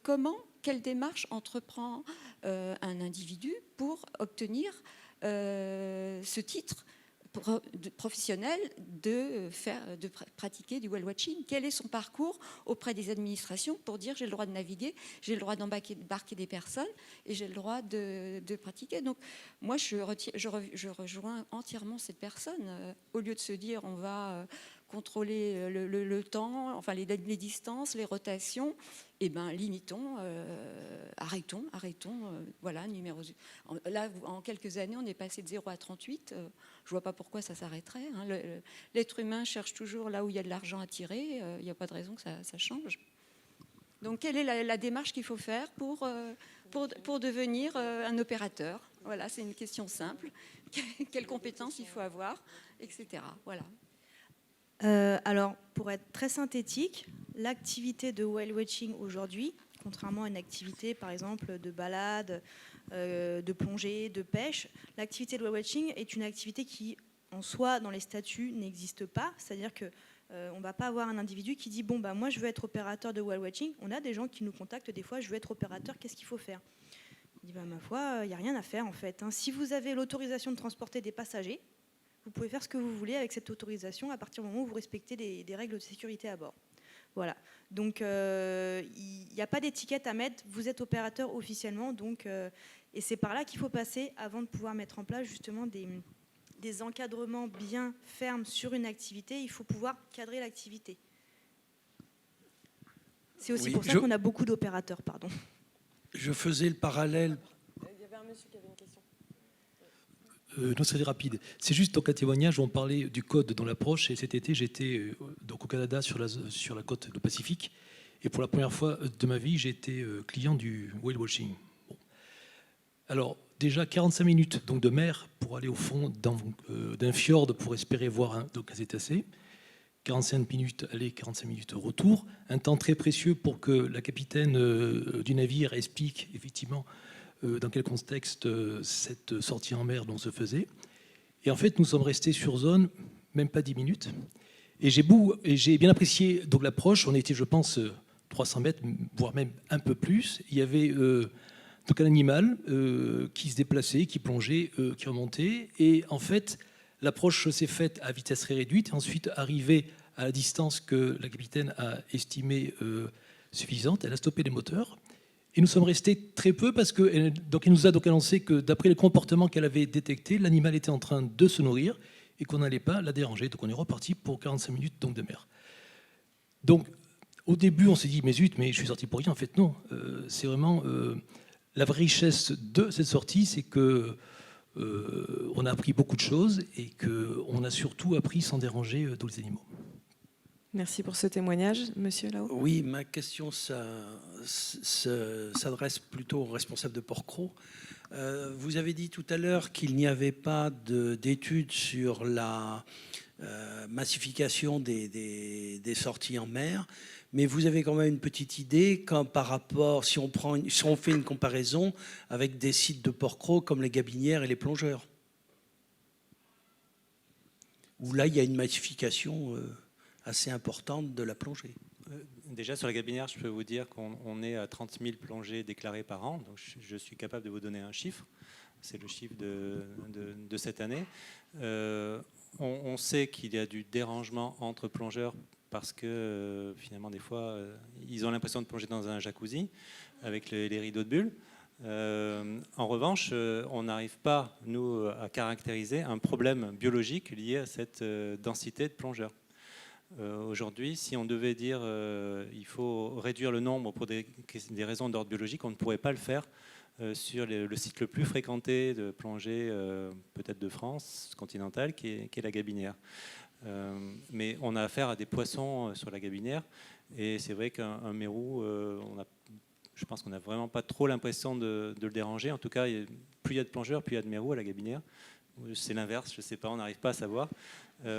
quelle démarche entreprend un individu pour obtenir ce titre professionnel de pratiquer du whale watching. Quel est son parcours auprès des administrations pour dire j'ai le droit de naviguer, j'ai le droit d'embarquer des personnes et j'ai le droit de pratiquer. Donc moi je rejoins entièrement cette personne. Au lieu de se dire on va contrôler le temps, enfin les distances, les rotations, limitons, arrêtons, voilà, numéro. Là, en quelques années, on est passé de 0 à 38. Je vois pas pourquoi ça s'arrêterait. Hein. L'être humain cherche toujours là où il y a de l'argent à tirer. Il n'y a pas de raison que ça change. Donc, quelle est la démarche qu'il faut faire pour devenir un opérateur? Voilà, c'est une question simple. Quelles compétences il faut avoir, etc. Voilà. Alors, pour être très synthétique, l'activité de whale watching aujourd'hui, contrairement à une activité, par exemple, de balade, de plongée, de pêche, l'activité de whale watching est une activité qui, en soi, dans les statuts, n'existe pas. C'est-à-dire que on ne va pas avoir un individu qui dit bon moi je veux être opérateur de whale watching. On a des gens qui nous contactent des fois, je veux être opérateur, qu'est-ce qu'il faut faire? Il dit ma foi, il n'y a rien à faire en fait. Hein. Si vous avez l'autorisation de transporter des passagers, vous pouvez faire ce que vous voulez avec cette autorisation à partir du moment où vous respectez des règles de sécurité à bord. Voilà. Donc, il n'y a pas d'étiquette à mettre. Vous êtes opérateur officiellement. Donc, et c'est par là qu'il faut passer avant de pouvoir mettre en place justement des encadrements bien fermes sur une activité. Il faut pouvoir cadrer l'activité. C'est aussi pour ça qu'on a beaucoup d'opérateurs. Pardon. Je faisais le parallèle. Il y avait un monsieur qui avait une question. Non, c'est rapide. C'est juste donc un témoignage où on parlait du code dans l'approche. Et cet été, j'étais donc au Canada sur la côte du Pacifique. Et pour la première fois de ma vie, j'ai été client du whale watching. Bon. Alors, déjà 45 minutes donc, de mer pour aller au fond d'un fjord pour espérer voir un cétacé. 45 minutes aller, 45 minutes retour. Un temps très précieux pour que la capitaine du navire explique effectivement dans quel contexte cette sortie en mer dont se faisait. Et en fait, nous sommes restés sur zone, même pas 10 minutes. Et j'ai bien apprécié donc, l'approche. On était, je pense, 300 mètres, voire même un peu plus. Il y avait donc un animal qui se déplaçait, qui plongeait, qui remontait. Et en fait, l'approche s'est faite à vitesse très réduite. Et ensuite, arrivée à la distance que la capitaine a estimée suffisante, elle a stoppé les moteurs. Et nous sommes restés très peu parce qu'elle nous a donc annoncé que d'après le comportement qu'elle avait détecté, l'animal était en train de se nourrir et qu'on n'allait pas la déranger. Donc on est reparti pour 45 minutes donc, de mer. Donc au début on s'est dit mais zut, mais je suis sorti pour rien. En fait non, c'est vraiment la vraie richesse de cette sortie, c'est que on a appris beaucoup de choses et qu'on a surtout appris sans déranger tous les animaux. Merci pour ce témoignage. Monsieur là-haut. Oui, ma question s'adresse plutôt aux responsables de Porquerolles. Vous avez dit tout à l'heure qu'il n'y avait pas d'études sur la massification des sorties en mer, mais vous avez quand même une petite idée par rapport, si on fait une comparaison avec des sites de Porquerolles comme les Gabinières et les Plongeurs, où là il y a une massification assez importante de la plongée. Déjà sur la Gabinière, je peux vous dire qu'on est à 30 000 plongées déclarées par an, donc je suis capable de vous donner un chiffre, c'est le chiffre de cette année. On sait qu'il y a du dérangement entre plongeurs parce que finalement des fois ils ont l'impression de plonger dans un jacuzzi avec les rideaux de bulles. En revanche, on n'arrive pas, nous, à caractériser un problème biologique lié à cette densité de plongeurs. Aujourd'hui, si on devait dire il faut réduire le nombre pour des raisons d'ordre biologique, on ne pourrait pas le faire sur le site le plus fréquenté de plongée peut-être de France continentale, qui est la Gabinière. Mais on a affaire à des poissons sur la Gabinière, et c'est vrai qu'un mérou, je pense qu'on n'a vraiment pas trop l'impression de le déranger. En tout cas, plus il y a de plongeurs, plus il y a de mérous à la Gabinière. C'est l'inverse, je ne sais pas, on n'arrive pas à savoir.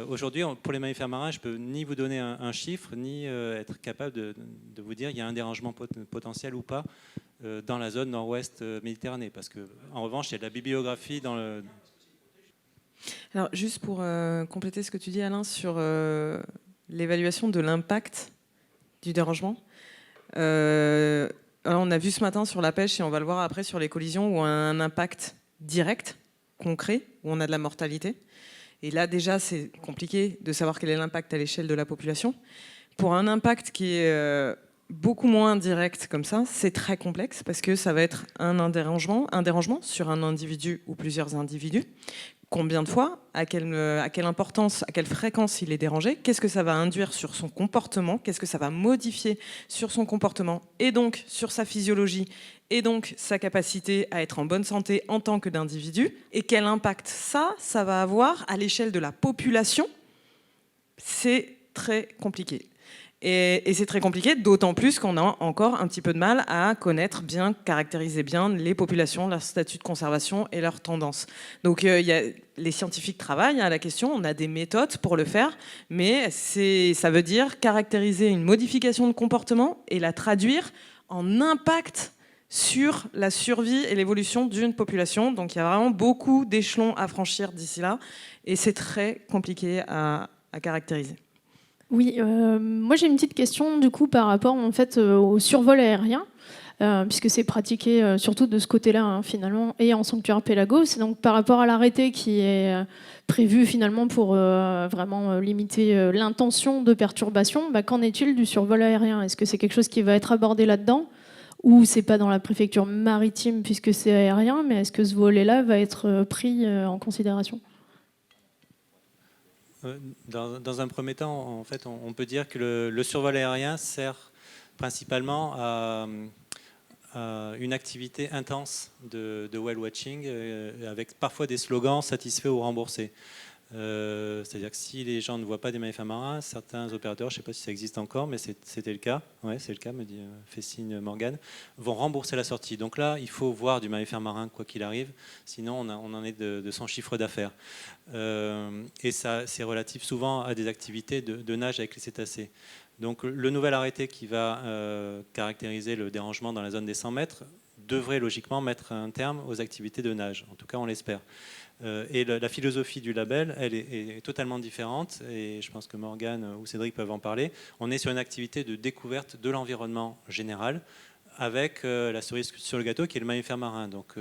Aujourd'hui, pour les mammifères marins, je ne peux ni vous donner un chiffre, ni être capable de vous dire il y a un dérangement potentiel ou pas dans la zone nord-ouest Méditerranée. Parce qu'en revanche, il y a de la bibliographie dans le... Alors, juste pour compléter ce que tu dis, Alain, sur l'évaluation de l'impact du dérangement. Alors, on a vu ce matin sur la pêche, et on va le voir après sur les collisions, où on a un impact direct, concret, où on a de la mortalité. Et là, déjà, c'est compliqué de savoir quel est l'impact à l'échelle de la population. Pour un impact qui est beaucoup moins direct comme ça, c'est très complexe parce que ça va être un dérangement sur un individu ou plusieurs individus. Combien de fois, à quelle importance, à quelle fréquence il est dérangé, qu'est-ce que ça va induire sur son comportement, qu'est-ce que ça va modifier sur son comportement et donc sur sa physiologie et donc sa capacité à être en bonne santé en tant que d'individu, et quel impact ça va avoir à l'échelle de la population. C'est très compliqué. Et c'est très compliqué, d'autant plus qu'on a encore un petit peu de mal à connaître bien, caractériser bien les populations, leur statut de conservation et leurs tendances. Donc les scientifiques travaillent à la question, on a des méthodes pour le faire, mais ça veut dire caractériser une modification de comportement et la traduire en impact sur la survie et l'évolution d'une population. Donc il y a vraiment beaucoup d'échelons à franchir d'ici là, et c'est très compliqué à caractériser. Oui, moi j'ai une petite question du coup par rapport en fait au survol aérien, puisque c'est pratiqué surtout de ce côté-là hein, finalement, et en sanctuaire pélago. C'est donc par rapport à l'arrêté qui est prévu finalement pour vraiment limiter l'intention de perturbation. Qu'en est-il du survol aérien? Est-ce que c'est quelque chose qui va être abordé là-dedans, ou c'est pas dans la préfecture maritime puisque c'est aérien, mais est-ce que ce volet-là va être pris en considération? Dans un premier temps, en fait, on peut dire que le survol aérien sert principalement à une activité intense de whale watching, avec parfois des slogans satisfaits ou remboursés. C'est-à-dire que si les gens ne voient pas des mammifères marins, certains opérateurs, je ne sais pas si ça existe encore, mais c'était le cas, ouais, c'est le cas, me fait signe Morgane, vont rembourser la sortie. Donc là, il faut voir du mammifère marin quoi qu'il arrive, sinon on en est de son chiffre d'affaires. Et ça, c'est relatif souvent à des activités de nage avec les cétacés. Donc le nouvel arrêté qui va caractériser le dérangement dans la zone des 100 mètres devrait logiquement mettre un terme aux activités de nage. En tout cas, on l'espère. Et la philosophie du label, elle est totalement différente, et je pense que Morgane ou Cédric peuvent en parler. On est sur une activité de découverte de l'environnement général, avec la cerise sur le gâteau qui est le mammifère marin. Donc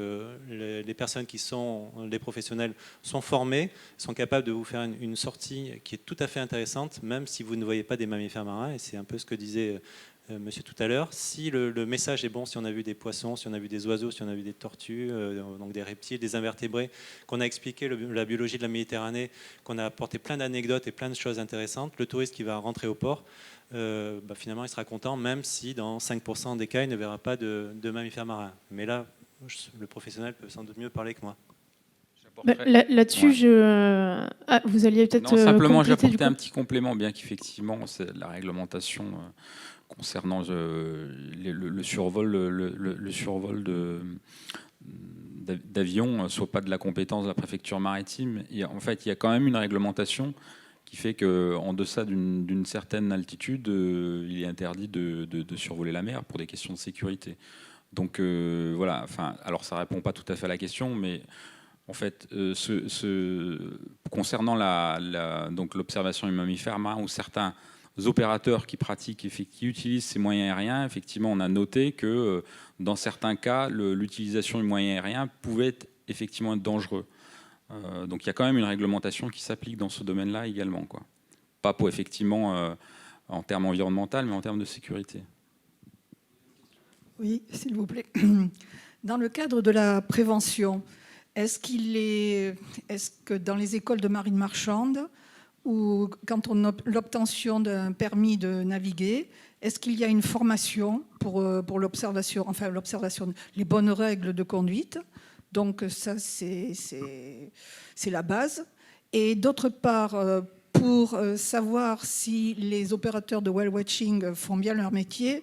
les personnes qui sont les professionnels sont formés, sont capables de vous faire une sortie qui est tout à fait intéressante, même si vous ne voyez pas des mammifères marins, et c'est un peu ce que disait monsieur tout à l'heure. Si le message est bon, si on a vu des poissons, si on a vu des oiseaux, si on a vu des tortues, donc des reptiles, des invertébrés, qu'on a expliqué la biologie de la Méditerranée, qu'on a apporté plein d'anecdotes et plein de choses intéressantes, le touriste qui va rentrer au port, finalement il sera content, même si dans 5% des cas il ne verra pas de mammifères marins. Mais là, le professionnel peut sans doute mieux parler que moi. Là-dessus, vous alliez peut-être. Non, simplement, j'ai compléter, apporté un petit complément, bien qu'effectivement, la réglementation concernant le survol, le survol d'avions ne soit pas de la compétence de la préfecture maritime. En fait, il y a quand même une réglementation qui fait qu'en deçà d'une certaine altitude, il est interdit de survoler la mer pour des questions de sécurité. Donc voilà, enfin, alors ça ne répond pas tout à fait à la question, mais en fait, concernant l'observation du mammifère marin, ou certains opérateurs qui utilisent ces moyens aériens, effectivement, on a noté que dans certains cas, l'utilisation du moyen aérien pouvait effectivement être dangereux. Donc il y a quand même une réglementation qui s'applique dans ce domaine-là également, quoi. Pas pour effectivement en termes environnementaux, mais en termes de sécurité. Oui, s'il vous plaît. Dans le cadre de la prévention, est-ce que dans les écoles de marine marchande, ou quand on a l'obtention d'un permis de naviguer, est-ce qu'il y a une formation pour l'observation, les bonnes règles de conduite? Donc ça, c'est la base. Et d'autre part, pour savoir si les opérateurs de whale watching font bien leur métier,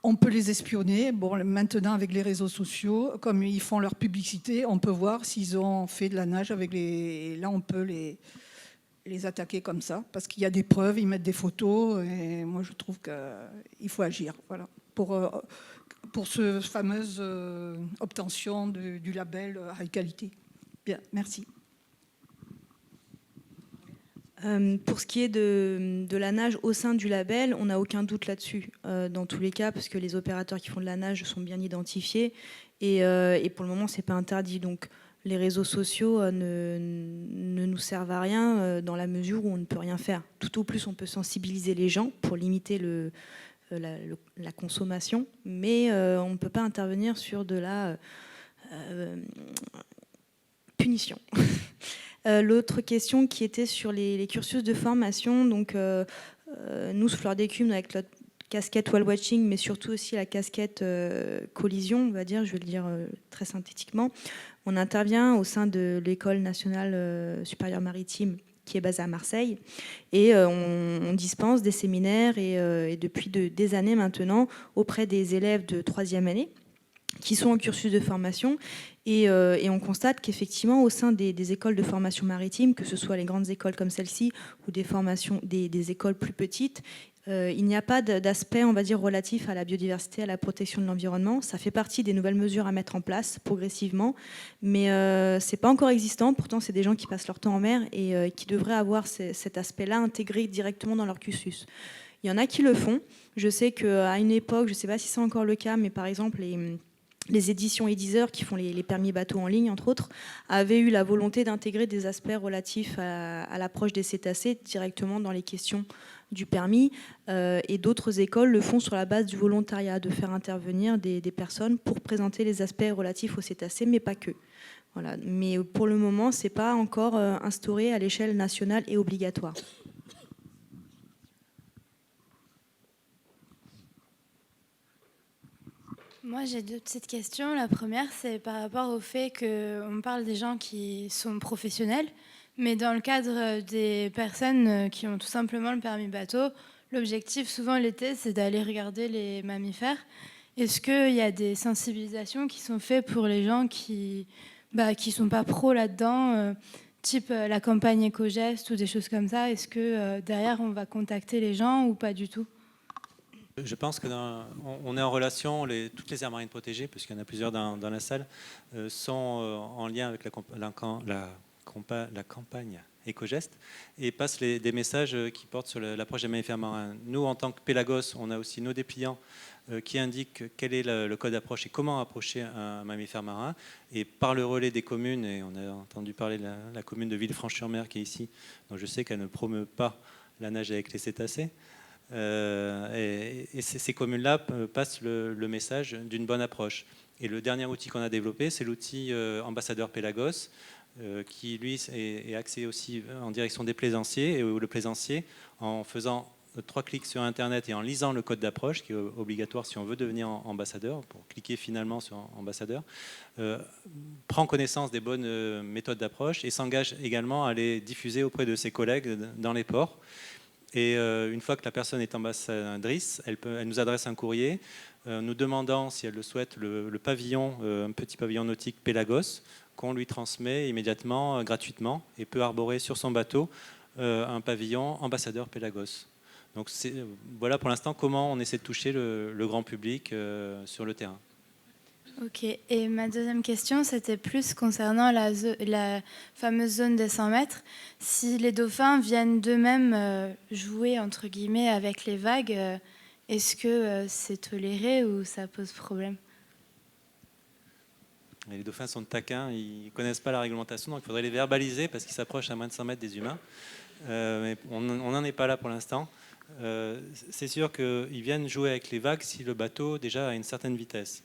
on peut les espionner. Bon, maintenant, avec les réseaux sociaux, comme ils font leur publicité, on peut voir s'ils ont fait de la nage avec les... Là, on peut les attaquer comme ça, parce qu'il y a des preuves, ils mettent des photos, et moi, je trouve qu'il faut agir, voilà, pour ce fameuse obtention du label high qualité. Bien, merci. Pour ce qui est de la nage au sein du label, on n'a aucun doute là-dessus, dans tous les cas, parce que les opérateurs qui font de la nage sont bien identifiés, et pour le moment, c'est pas interdit. Donc, les réseaux sociaux ne nous servent à rien dans la mesure où on ne peut rien faire. Tout au plus, on peut sensibiliser les gens pour limiter la consommation, mais on ne peut pas intervenir sur de la punition. L'autre question qui était sur les cursus de formation, donc nous, sous Fleur d'Écume, avec notre casquette whale watching, mais surtout aussi la casquette collision, on va dire, je vais le dire très synthétiquement, on intervient au sein de l'École nationale supérieure maritime qui est basée à Marseille, et on dispense des séminaires, et depuis des années maintenant, auprès des élèves de 3e année, qui sont en cursus de formation, et on constate qu'effectivement au sein des écoles de formation maritime, que ce soit les grandes écoles comme celle-ci ou des écoles plus petites, il n'y a pas d'aspect, on va dire, relatif à la biodiversité, à la protection de l'environnement. Ça fait partie des nouvelles mesures à mettre en place progressivement, mais c'est pas encore existant. Pourtant, c'est des gens qui passent leur temps en mer et qui devraient avoir cet aspect-là intégré directement dans leur cursus. Il y en a qui le font. Je sais qu'à une époque, je ne sais pas si c'est encore le cas, mais par exemple, les éditions Edizer, qui font les permis bateaux en ligne, entre autres, avaient eu la volonté d'intégrer des aspects relatifs à l'approche des cétacés directement dans les questions du permis. Et d'autres écoles le font sur la base du volontariat, de faire intervenir des personnes pour présenter les aspects relatifs aux cétacés, mais pas que. Voilà. Mais pour le moment, ce n'est pas encore instauré à l'échelle nationale et obligatoire. Moi, j'ai deux petites questions. La première, c'est par rapport au fait qu'on parle des gens qui sont professionnels, mais dans le cadre des personnes qui ont tout simplement le permis bateau, l'objectif, souvent l'été, c'est d'aller regarder les mammifères. Est-ce qu'il y a des sensibilisations qui sont faites pour les gens qui sont pas pros là-dedans, type la campagne éco-geste ou des choses comme ça? Est-ce que derrière, on va contacter les gens ou pas du tout? Je pense qu'on est en relation, toutes les aires marines protégées, puisqu'il y en a plusieurs dans la salle, sont en lien avec la campagne éco-geste et passent des messages qui portent sur l'approche des mammifères marins. Nous, en tant que Pélagos, on a aussi nos dépliants qui indiquent quel est le code d'approche et comment approcher un mammifère marin. Et par le relais des communes, et on a entendu parler de la commune de Villefranche-sur-Mer qui est ici, donc je sais qu'elle ne promeut pas la nage avec les cétacés. Et ces communes-là passent le message d'une bonne approche. Et le dernier outil qu'on a développé, c'est l'outil Ambassadeur Pélagos, qui lui est axé aussi en direction des plaisanciers, et où le plaisancier, en faisant 3 clics sur Internet et en lisant le code d'approche, qui est obligatoire si on veut devenir ambassadeur, pour cliquer finalement sur ambassadeur, prend connaissance des bonnes méthodes d'approche et s'engage également à les diffuser auprès de ses collègues dans les ports. Et une fois que la personne est ambassadrice, elle nous adresse un courrier nous demandant, si elle le souhaite, le pavillon, un petit pavillon nautique Pélagos, qu'on lui transmet immédiatement, gratuitement, et peut arborer sur son bateau un pavillon ambassadeur Pélagos. Donc voilà pour l'instant comment on essaie de toucher le grand public sur le terrain. Ok, et ma deuxième question, c'était plus concernant la fameuse zone des 100 mètres. Si les dauphins viennent d'eux-mêmes jouer, entre guillemets, avec les vagues, est-ce que c'est toléré ou ça pose problème? Et les dauphins sont taquins, ils ne connaissent pas la réglementation, donc il faudrait les verbaliser parce qu'ils s'approchent à moins de 100 mètres des humains. Mais on n'en est pas là pour l'instant. C'est sûr qu'ils viennent jouer avec les vagues si le bateau déjà a une certaine vitesse.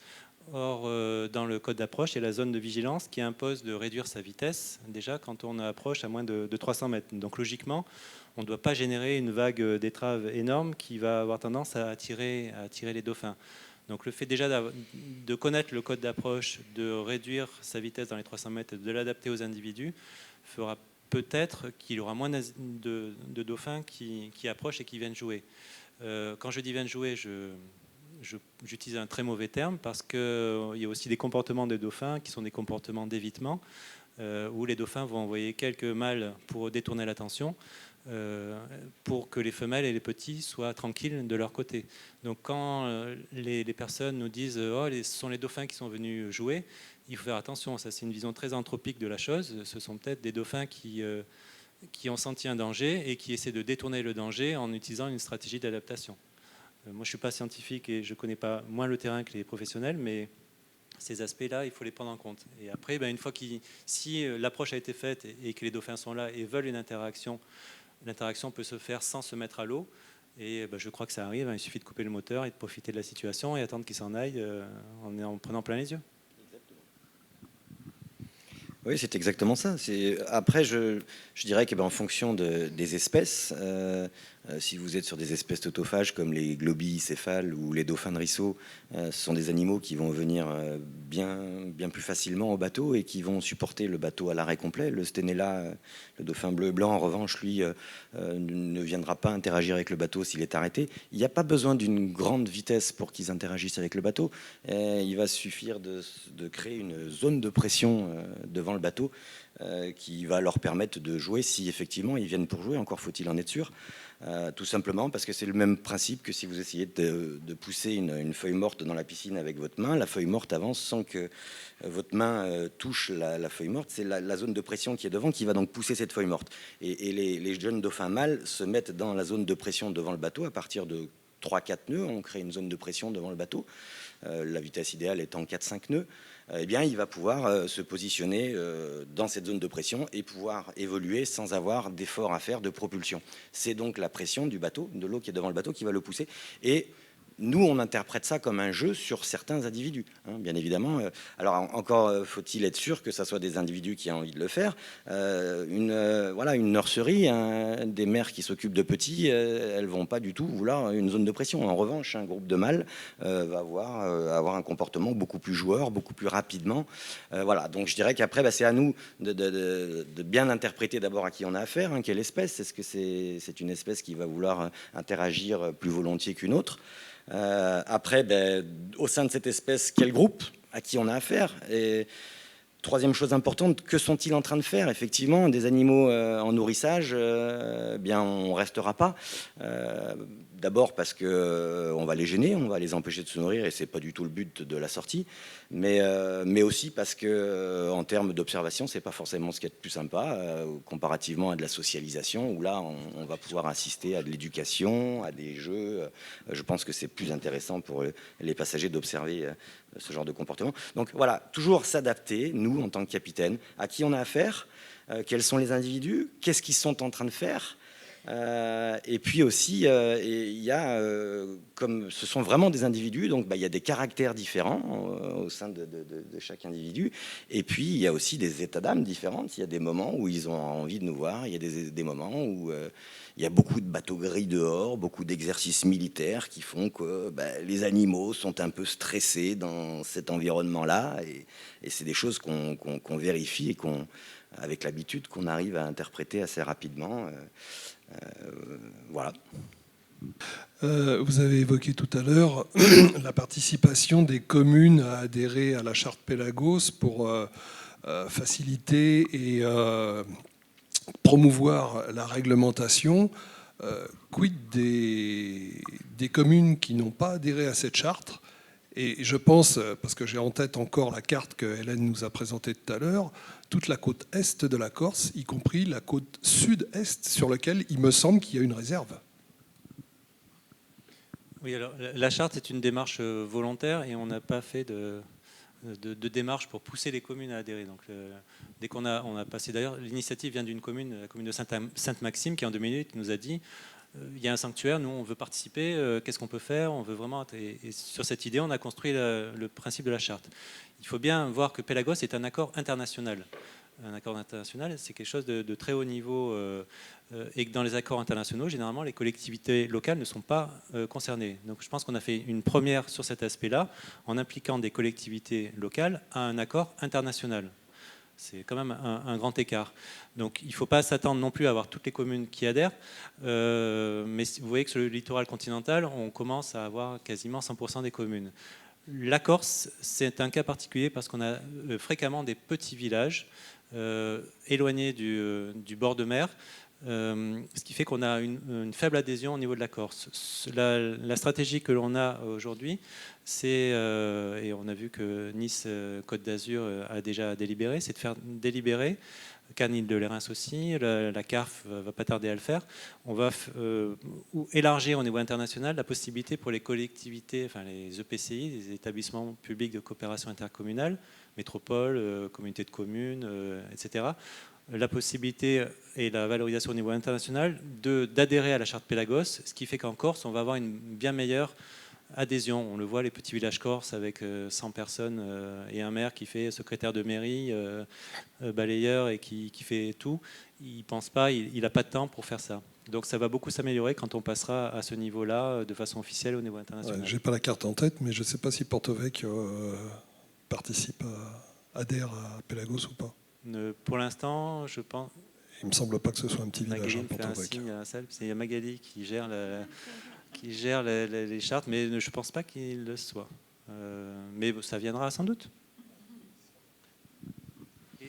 Or, dans le code d'approche, il y a la zone de vigilance qui impose de réduire sa vitesse déjà quand on approche à moins de 300 mètres. Donc logiquement, on ne doit pas générer une vague d'étrave énorme qui va avoir tendance à attirer les dauphins. Donc le fait déjà de connaître le code d'approche, de réduire sa vitesse dans les 300 mètres, de l'adapter aux individus, fera peut-être qu'il y aura moins de dauphins qui approchent et qui viennent jouer. Quand je dis viennent jouer, j'utilise un très mauvais terme parce qu'il y a aussi des comportements des dauphins qui sont des comportements d'évitement, où les dauphins vont envoyer quelques mâles pour détourner l'attention, pour que les femelles et les petits soient tranquilles de leur côté. Donc quand les personnes nous disent « Oh, ce sont les dauphins qui sont venus jouer », il faut faire attention, ça c'est une vision très anthropique de la chose. Ce sont peut-être des dauphins qui ont senti un danger et qui essaient de détourner le danger en utilisant une stratégie d'adaptation. Moi je ne suis pas scientifique et je connais pas moins le terrain que les professionnels, mais ces aspects-là, il faut les prendre en compte. Et après, une fois si l'approche a été faite et que les dauphins sont là et veulent une interaction, l'interaction peut se faire sans se mettre à l'eau. Et je crois que ça arrive, il suffit de couper le moteur et de profiter de la situation et attendre qu'ils s'en aillent en prenant plein les yeux. Oui, c'est exactement ça. Après, je dirais qu'en fonction des espèces, si vous êtes sur des espèces tautophages comme les globicéphales ou les dauphins de ruisseau, ce sont des animaux qui vont venir bien plus facilement au bateau et qui vont supporter le bateau à l'arrêt complet. Le Stenella, le dauphin bleu-blanc, en revanche, lui, ne viendra pas interagir avec le bateau s'il est arrêté. Il n'y a pas besoin d'une grande vitesse pour qu'ils interagissent avec le bateau. Il va suffire de créer une zone de pression devant le bateau qui va leur permettre de jouer si effectivement ils viennent pour jouer, encore faut-il en être sûr. Tout simplement parce que c'est le même principe que si vous essayez de pousser une feuille morte dans la piscine avec votre main. La feuille morte avance sans que votre main touche la feuille morte. C'est la zone de pression qui est devant qui va donc pousser cette feuille morte. Et les jeunes dauphins mâles se mettent dans la zone de pression devant le bateau à partir de 3-4 nœuds. On crée une zone de pression devant le bateau. La vitesse idéale étant 4-5 nœuds. Eh bien, il va pouvoir se positionner dans cette zone de pression et pouvoir évoluer sans avoir d'effort à faire de propulsion. C'est donc la pression du bateau, de l'eau qui est devant le bateau, qui va le pousser. Et nous, on interprète ça comme un jeu sur certains individus, hein, bien évidemment. Alors, encore faut-il être sûr que ce soit des individus qui ont envie de le faire. Une nurserie, des mères qui s'occupent de petits, elles vont pas du tout vouloir une zone de pression. En revanche, un groupe de mâles va avoir un comportement beaucoup plus joueur, beaucoup plus rapidement. Voilà. Donc, je dirais qu'après, c'est à nous de bien interpréter d'abord à qui on a affaire, hein, quelle espèce. Est-ce que c'est une espèce qui va vouloir interagir plus volontiers qu'une autre? Après, au sein de cette espèce, quel groupe à qui on a affaire? Et troisième chose importante, que sont-ils en train de faire? Effectivement, des animaux en nourrissage, on ne restera pas. D'abord parce qu'on va les gêner, on va les empêcher de se nourrir et ce n'est pas du tout le but de la sortie. Mais aussi parce qu'en termes d'observation, ce n'est pas forcément ce qui est le plus sympa, comparativement à de la socialisation, où là, on va pouvoir assister à de l'éducation, à des jeux. Je pense que c'est plus intéressant pour les passagers d'observer ce genre de comportement. Donc voilà, toujours s'adapter, nous, en tant que capitaine, à qui on a affaire, quels sont les individus, qu'est-ce qu'ils sont en train de faire. Et puis aussi, il y a, comme ce sont vraiment des individus, donc il y a des caractères différents au sein de chaque individu. Et puis il y a aussi des états d'âme différents. Il y a des moments où ils ont envie de nous voir, il y a des moments où il y a beaucoup de bateaux gris dehors, beaucoup d'exercices militaires qui font que les animaux sont un peu stressés dans cet environnement-là. Et c'est des choses qu'on vérifie et avec l'habitude, qu'on arrive à interpréter assez rapidement. Voilà. Vous avez évoqué tout à l'heure la participation des communes à adhérer à la charte Pélagos pour faciliter et promouvoir la réglementation. Quid des communes qui n'ont pas adhéré à cette charte? Et je pense, parce que j'ai en tête encore la carte que Hélène nous a présentée tout à l'heure, toute la côte est de la Corse, y compris la côte sud-est, sur laquelle il me semble qu'il y a une réserve. Oui, alors la charte est une démarche volontaire et on n'a pas fait de démarche pour pousser les communes à adhérer. Donc, dès qu'on a passé, d'ailleurs, l'initiative vient d'une commune, la commune de Sainte-Maxime, qui en 2 minutes nous a dit il y a un sanctuaire, nous on veut participer, qu'est-ce qu'on peut faire? On veut vraiment. Et sur cette idée, on a construit le principe de la charte. Il faut bien voir que Pélagos est un accord international. Un accord international, c'est quelque chose de très haut niveau, et que dans les accords internationaux, généralement, les collectivités locales ne sont pas concernées. Donc je pense qu'on a fait une première sur cet aspect-là, en impliquant des collectivités locales à un accord international. C'est quand même un grand écart. Donc il ne faut pas s'attendre non plus à avoir toutes les communes qui adhèrent, mais vous voyez que sur le littoral continental, on commence à avoir quasiment 100% des communes. La Corse, c'est un cas particulier parce qu'on a fréquemment des petits villages éloignés du bord de mer, ce qui fait qu'on a une faible adhésion au niveau de la Corse. La stratégie que l'on a aujourd'hui, c'est, et on a vu que Nice Côte d'Azur a déjà délibéré, c'est de faire délibérer, Cannes Île de Lérins aussi, la CARF va pas tarder à le faire. On va élargir au niveau international la possibilité pour les collectivités, enfin les EPCI, les établissements publics de coopération intercommunale, métropole, communauté de communes, etc., la possibilité et la valorisation au niveau international d'adhérer à la charte Pélagos, ce qui fait qu'en Corse, on va avoir une bien meilleure adhésion. On le voit, les petits villages corses avec 100 personnes et un maire qui fait secrétaire de mairie, balayeur et qui fait tout. Il ne pense pas, il n'a pas de temps pour faire ça. Donc ça va beaucoup s'améliorer quand on passera à ce niveau-là de façon officielle au niveau international. Je n'ai pas la carte en tête, mais je ne sais pas si Porto Vecchio adhère à Pélagos ou pas. Pour l'instant, je pense... Il ne me semble pas que ce soit un petit village. Magali fait un signe à la salle. Il y a Magali qui gère les chartes, mais je ne pense pas qu'il le soit. Mais ça viendra sans doute.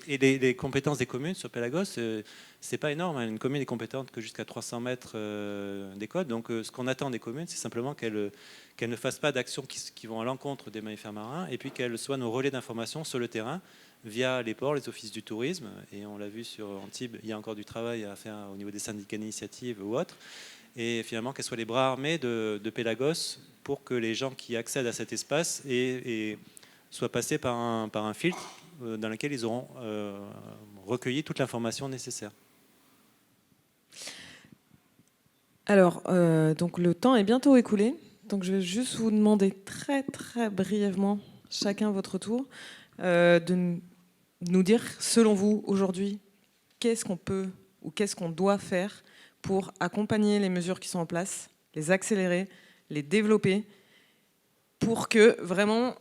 Et les compétences des communes sur Pélagos, c'est pas énorme. Une commune est compétente que jusqu'à 300 mètres des côtes. Donc ce qu'on attend des communes, c'est simplement qu'elles ne fassent pas d'actions qui vont à l'encontre des mammifères marins, et puis qu'elles soient nos relais d'information sur le terrain, via les ports, les offices du tourisme. Et on l'a vu sur Antibes, il y a encore du travail à faire au niveau des syndicats d'initiative ou autres. Et finalement, qu'elles soient les bras armés de Pélagos pour que les gens qui accèdent à cet espace et soient passés par un filtre dans lequel ils auront recueilli toute l'information nécessaire. Alors, donc le temps est bientôt écoulé. Donc je vais juste vous demander très très brièvement, chacun votre tour, de nous dire, selon vous, aujourd'hui, qu'est-ce qu'on peut ou qu'est-ce qu'on doit faire pour accompagner les mesures qui sont en place, les accélérer, les développer, pour que vraiment,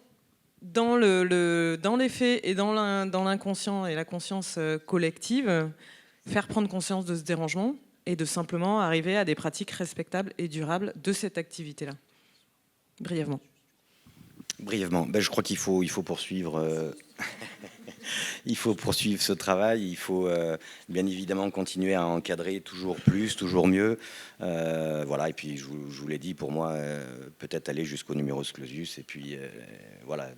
dans les faits et dans l'inconscient et la conscience collective, faire prendre conscience de ce dérangement et de simplement arriver à des pratiques respectables et durables de cette activité-là. Brièvement. Brièvement, je crois qu'il faut poursuivre... Il faut poursuivre ce travail, il faut bien évidemment continuer à encadrer toujours plus, toujours mieux. Voilà, et puis je vous l'ai dit, pour moi, peut-être aller jusqu'au numerus clausus, et puis voilà,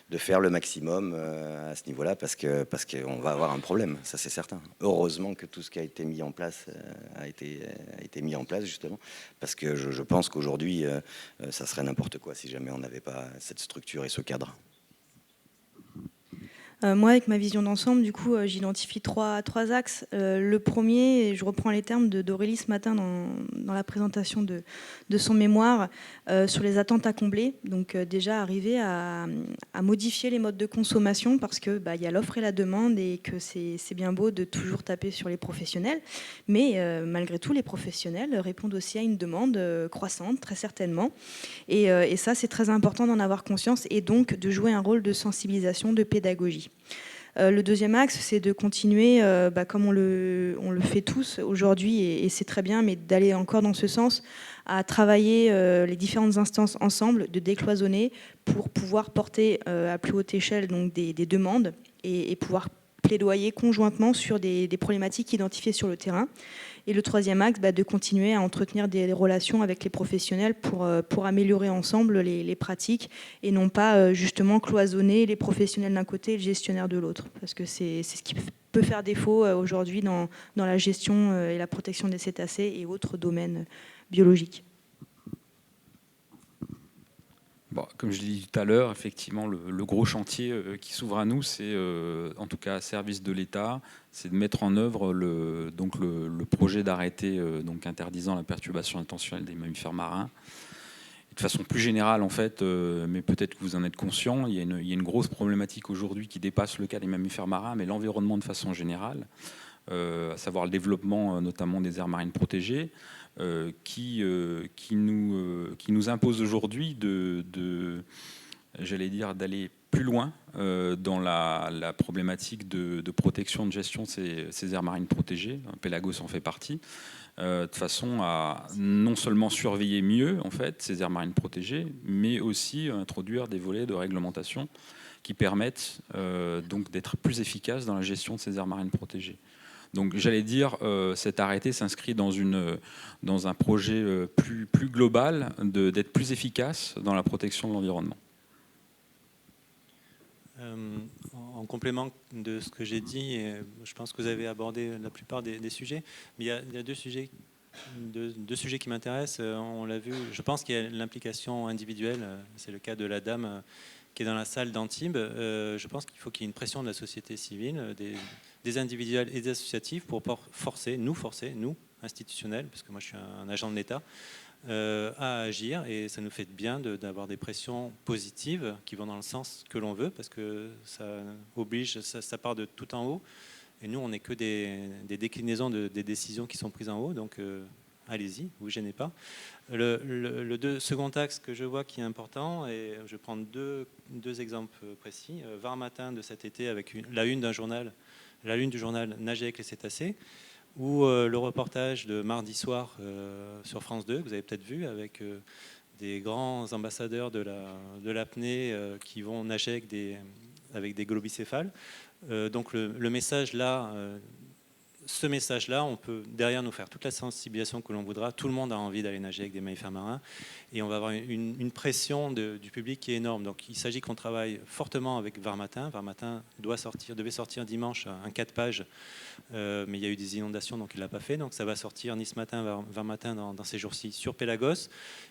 de faire le maximum à ce niveau-là, parce qu'on va avoir un problème, ça c'est certain. Heureusement que tout ce qui a été mis en place a été mis en place, justement, parce que je pense qu'aujourd'hui, ça serait n'importe quoi si jamais on n'avait pas cette structure et ce cadre. Moi, avec ma vision d'ensemble, du coup, j'identifie trois axes. Le premier, et je reprends les termes d'Aurélie ce matin dans la présentation de son mémoire, sur les attentes à combler. Donc déjà, arriver à modifier les modes de consommation parce que y a l'offre et la demande et que c'est bien beau de toujours taper sur les professionnels. Mais malgré tout, les professionnels répondent aussi à une demande croissante, très certainement. Et ça, c'est très important d'en avoir conscience et donc de jouer un rôle de sensibilisation, de pédagogie. Le deuxième axe, c'est de continuer, comme on le fait tous aujourd'hui, et c'est très bien, mais d'aller encore dans ce sens, à travailler les différentes instances ensemble, de décloisonner pour pouvoir porter à plus haute échelle donc, des demandes et pouvoir plaidoyer conjointement sur des problématiques identifiées sur le terrain. Et le troisième axe, de continuer à entretenir des relations avec les professionnels pour améliorer ensemble les pratiques et non pas justement cloisonner les professionnels d'un côté et le gestionnaire de l'autre. Parce que c'est ce qui peut faire défaut aujourd'hui dans la gestion et la protection des cétacés et autres domaines biologiques. Bon, comme je l'ai dit tout à l'heure, effectivement, le gros chantier qui s'ouvre à nous, c'est, en tout cas à service de l'État, c'est de mettre en œuvre le projet d'arrêté interdisant la perturbation intentionnelle des mammifères marins. Et de façon plus générale, en fait, mais peut-être que vous en êtes conscient, il y a une grosse problématique aujourd'hui qui dépasse le cas des mammifères marins, mais l'environnement de façon générale, à savoir le développement notamment des aires marines protégées, qui nous impose aujourd'hui j'allais dire, d'aller plus loin dans la problématique de protection, de gestion de ces aires marines protégées. Pélagos en fait partie, de façon à non seulement surveiller mieux en fait ces aires marines protégées, mais aussi introduire des volets de réglementation qui permettent donc d'être plus efficaces dans la gestion de ces aires marines protégées. Donc j'allais dire, cet arrêté s'inscrit dans un projet plus global d'être plus efficace dans la protection de l'environnement. En complément de ce que j'ai dit, je pense que vous avez abordé la plupart des sujets, mais il y a deux sujets qui m'intéressent. On l'a vu, je pense qu'il y a l'implication individuelle, c'est le cas de la dame qui est dans la salle d'Antibes. Je pense qu'il faut qu'il y ait une pression de la société civile, des individuels et des associatifs pour forcer, nous, institutionnels, parce que moi je suis un agent de l'État, à agir, et ça nous fait bien d'avoir des pressions positives qui vont dans le sens que l'on veut, parce que ça oblige, ça part de tout en haut, et nous on n'est que des déclinaisons des décisions qui sont prises en haut, donc allez-y, vous gênez pas. Le second axe que je vois qui est important, et je vais prendre deux exemples précis. Var Matin de cet été avec la une du journal Nager avec les cétacés, ou le reportage de mardi soir sur France 2, que vous avez peut-être vu, avec des grands ambassadeurs de l'apnée qui vont nager avec des globicéphales. Donc le message là, ce message-là, on peut derrière nous faire toute la sensibilisation que l'on voudra. Tout le monde a envie d'aller nager avec des mammifères marins, et on va avoir une pression du public qui est énorme. Donc il s'agit qu'on travaille fortement avec Var Matin. Var Matin devait sortir dimanche un 4 pages, mais il y a eu des inondations, donc il ne l'a pas fait. Donc ça va sortir Nice Matin, Var Matin dans ces jours-ci sur Pélagos.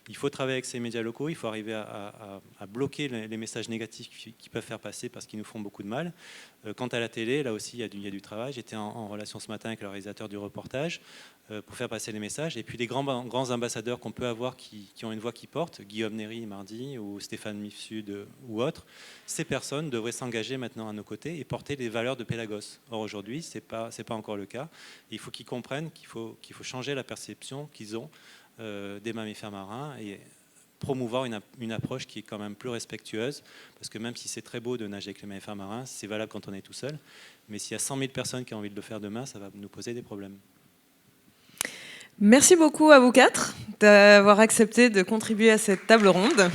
Il faut travailler avec ces médias locaux, il faut arriver à bloquer les messages négatifs qui peuvent faire passer parce qu'ils nous font beaucoup de mal. Quant à la télé, là aussi il y a du travail. J'étais en relation ce matin avec le réalisateur du reportage pour faire passer les messages. Et puis les grands ambassadeurs qu'on peut avoir qui ont une voix qui porte, Guillaume Néry mardi ou Stéphane Mifsud ou autres, ces personnes devraient s'engager maintenant à nos côtés et porter les valeurs de Pélagos. Or aujourd'hui, c'est pas encore le cas. Et il faut qu'ils comprennent qu'il faut changer la perception qu'ils ont des mammifères marins et promouvoir une approche qui est quand même plus respectueuse, parce que même si c'est très beau de nager avec les mammifères marins, c'est valable quand on est tout seul, mais s'il y a 100 000 personnes qui ont envie de le faire demain, ça va nous poser des problèmes. Merci beaucoup à vous quatre d'avoir accepté de contribuer à cette table ronde.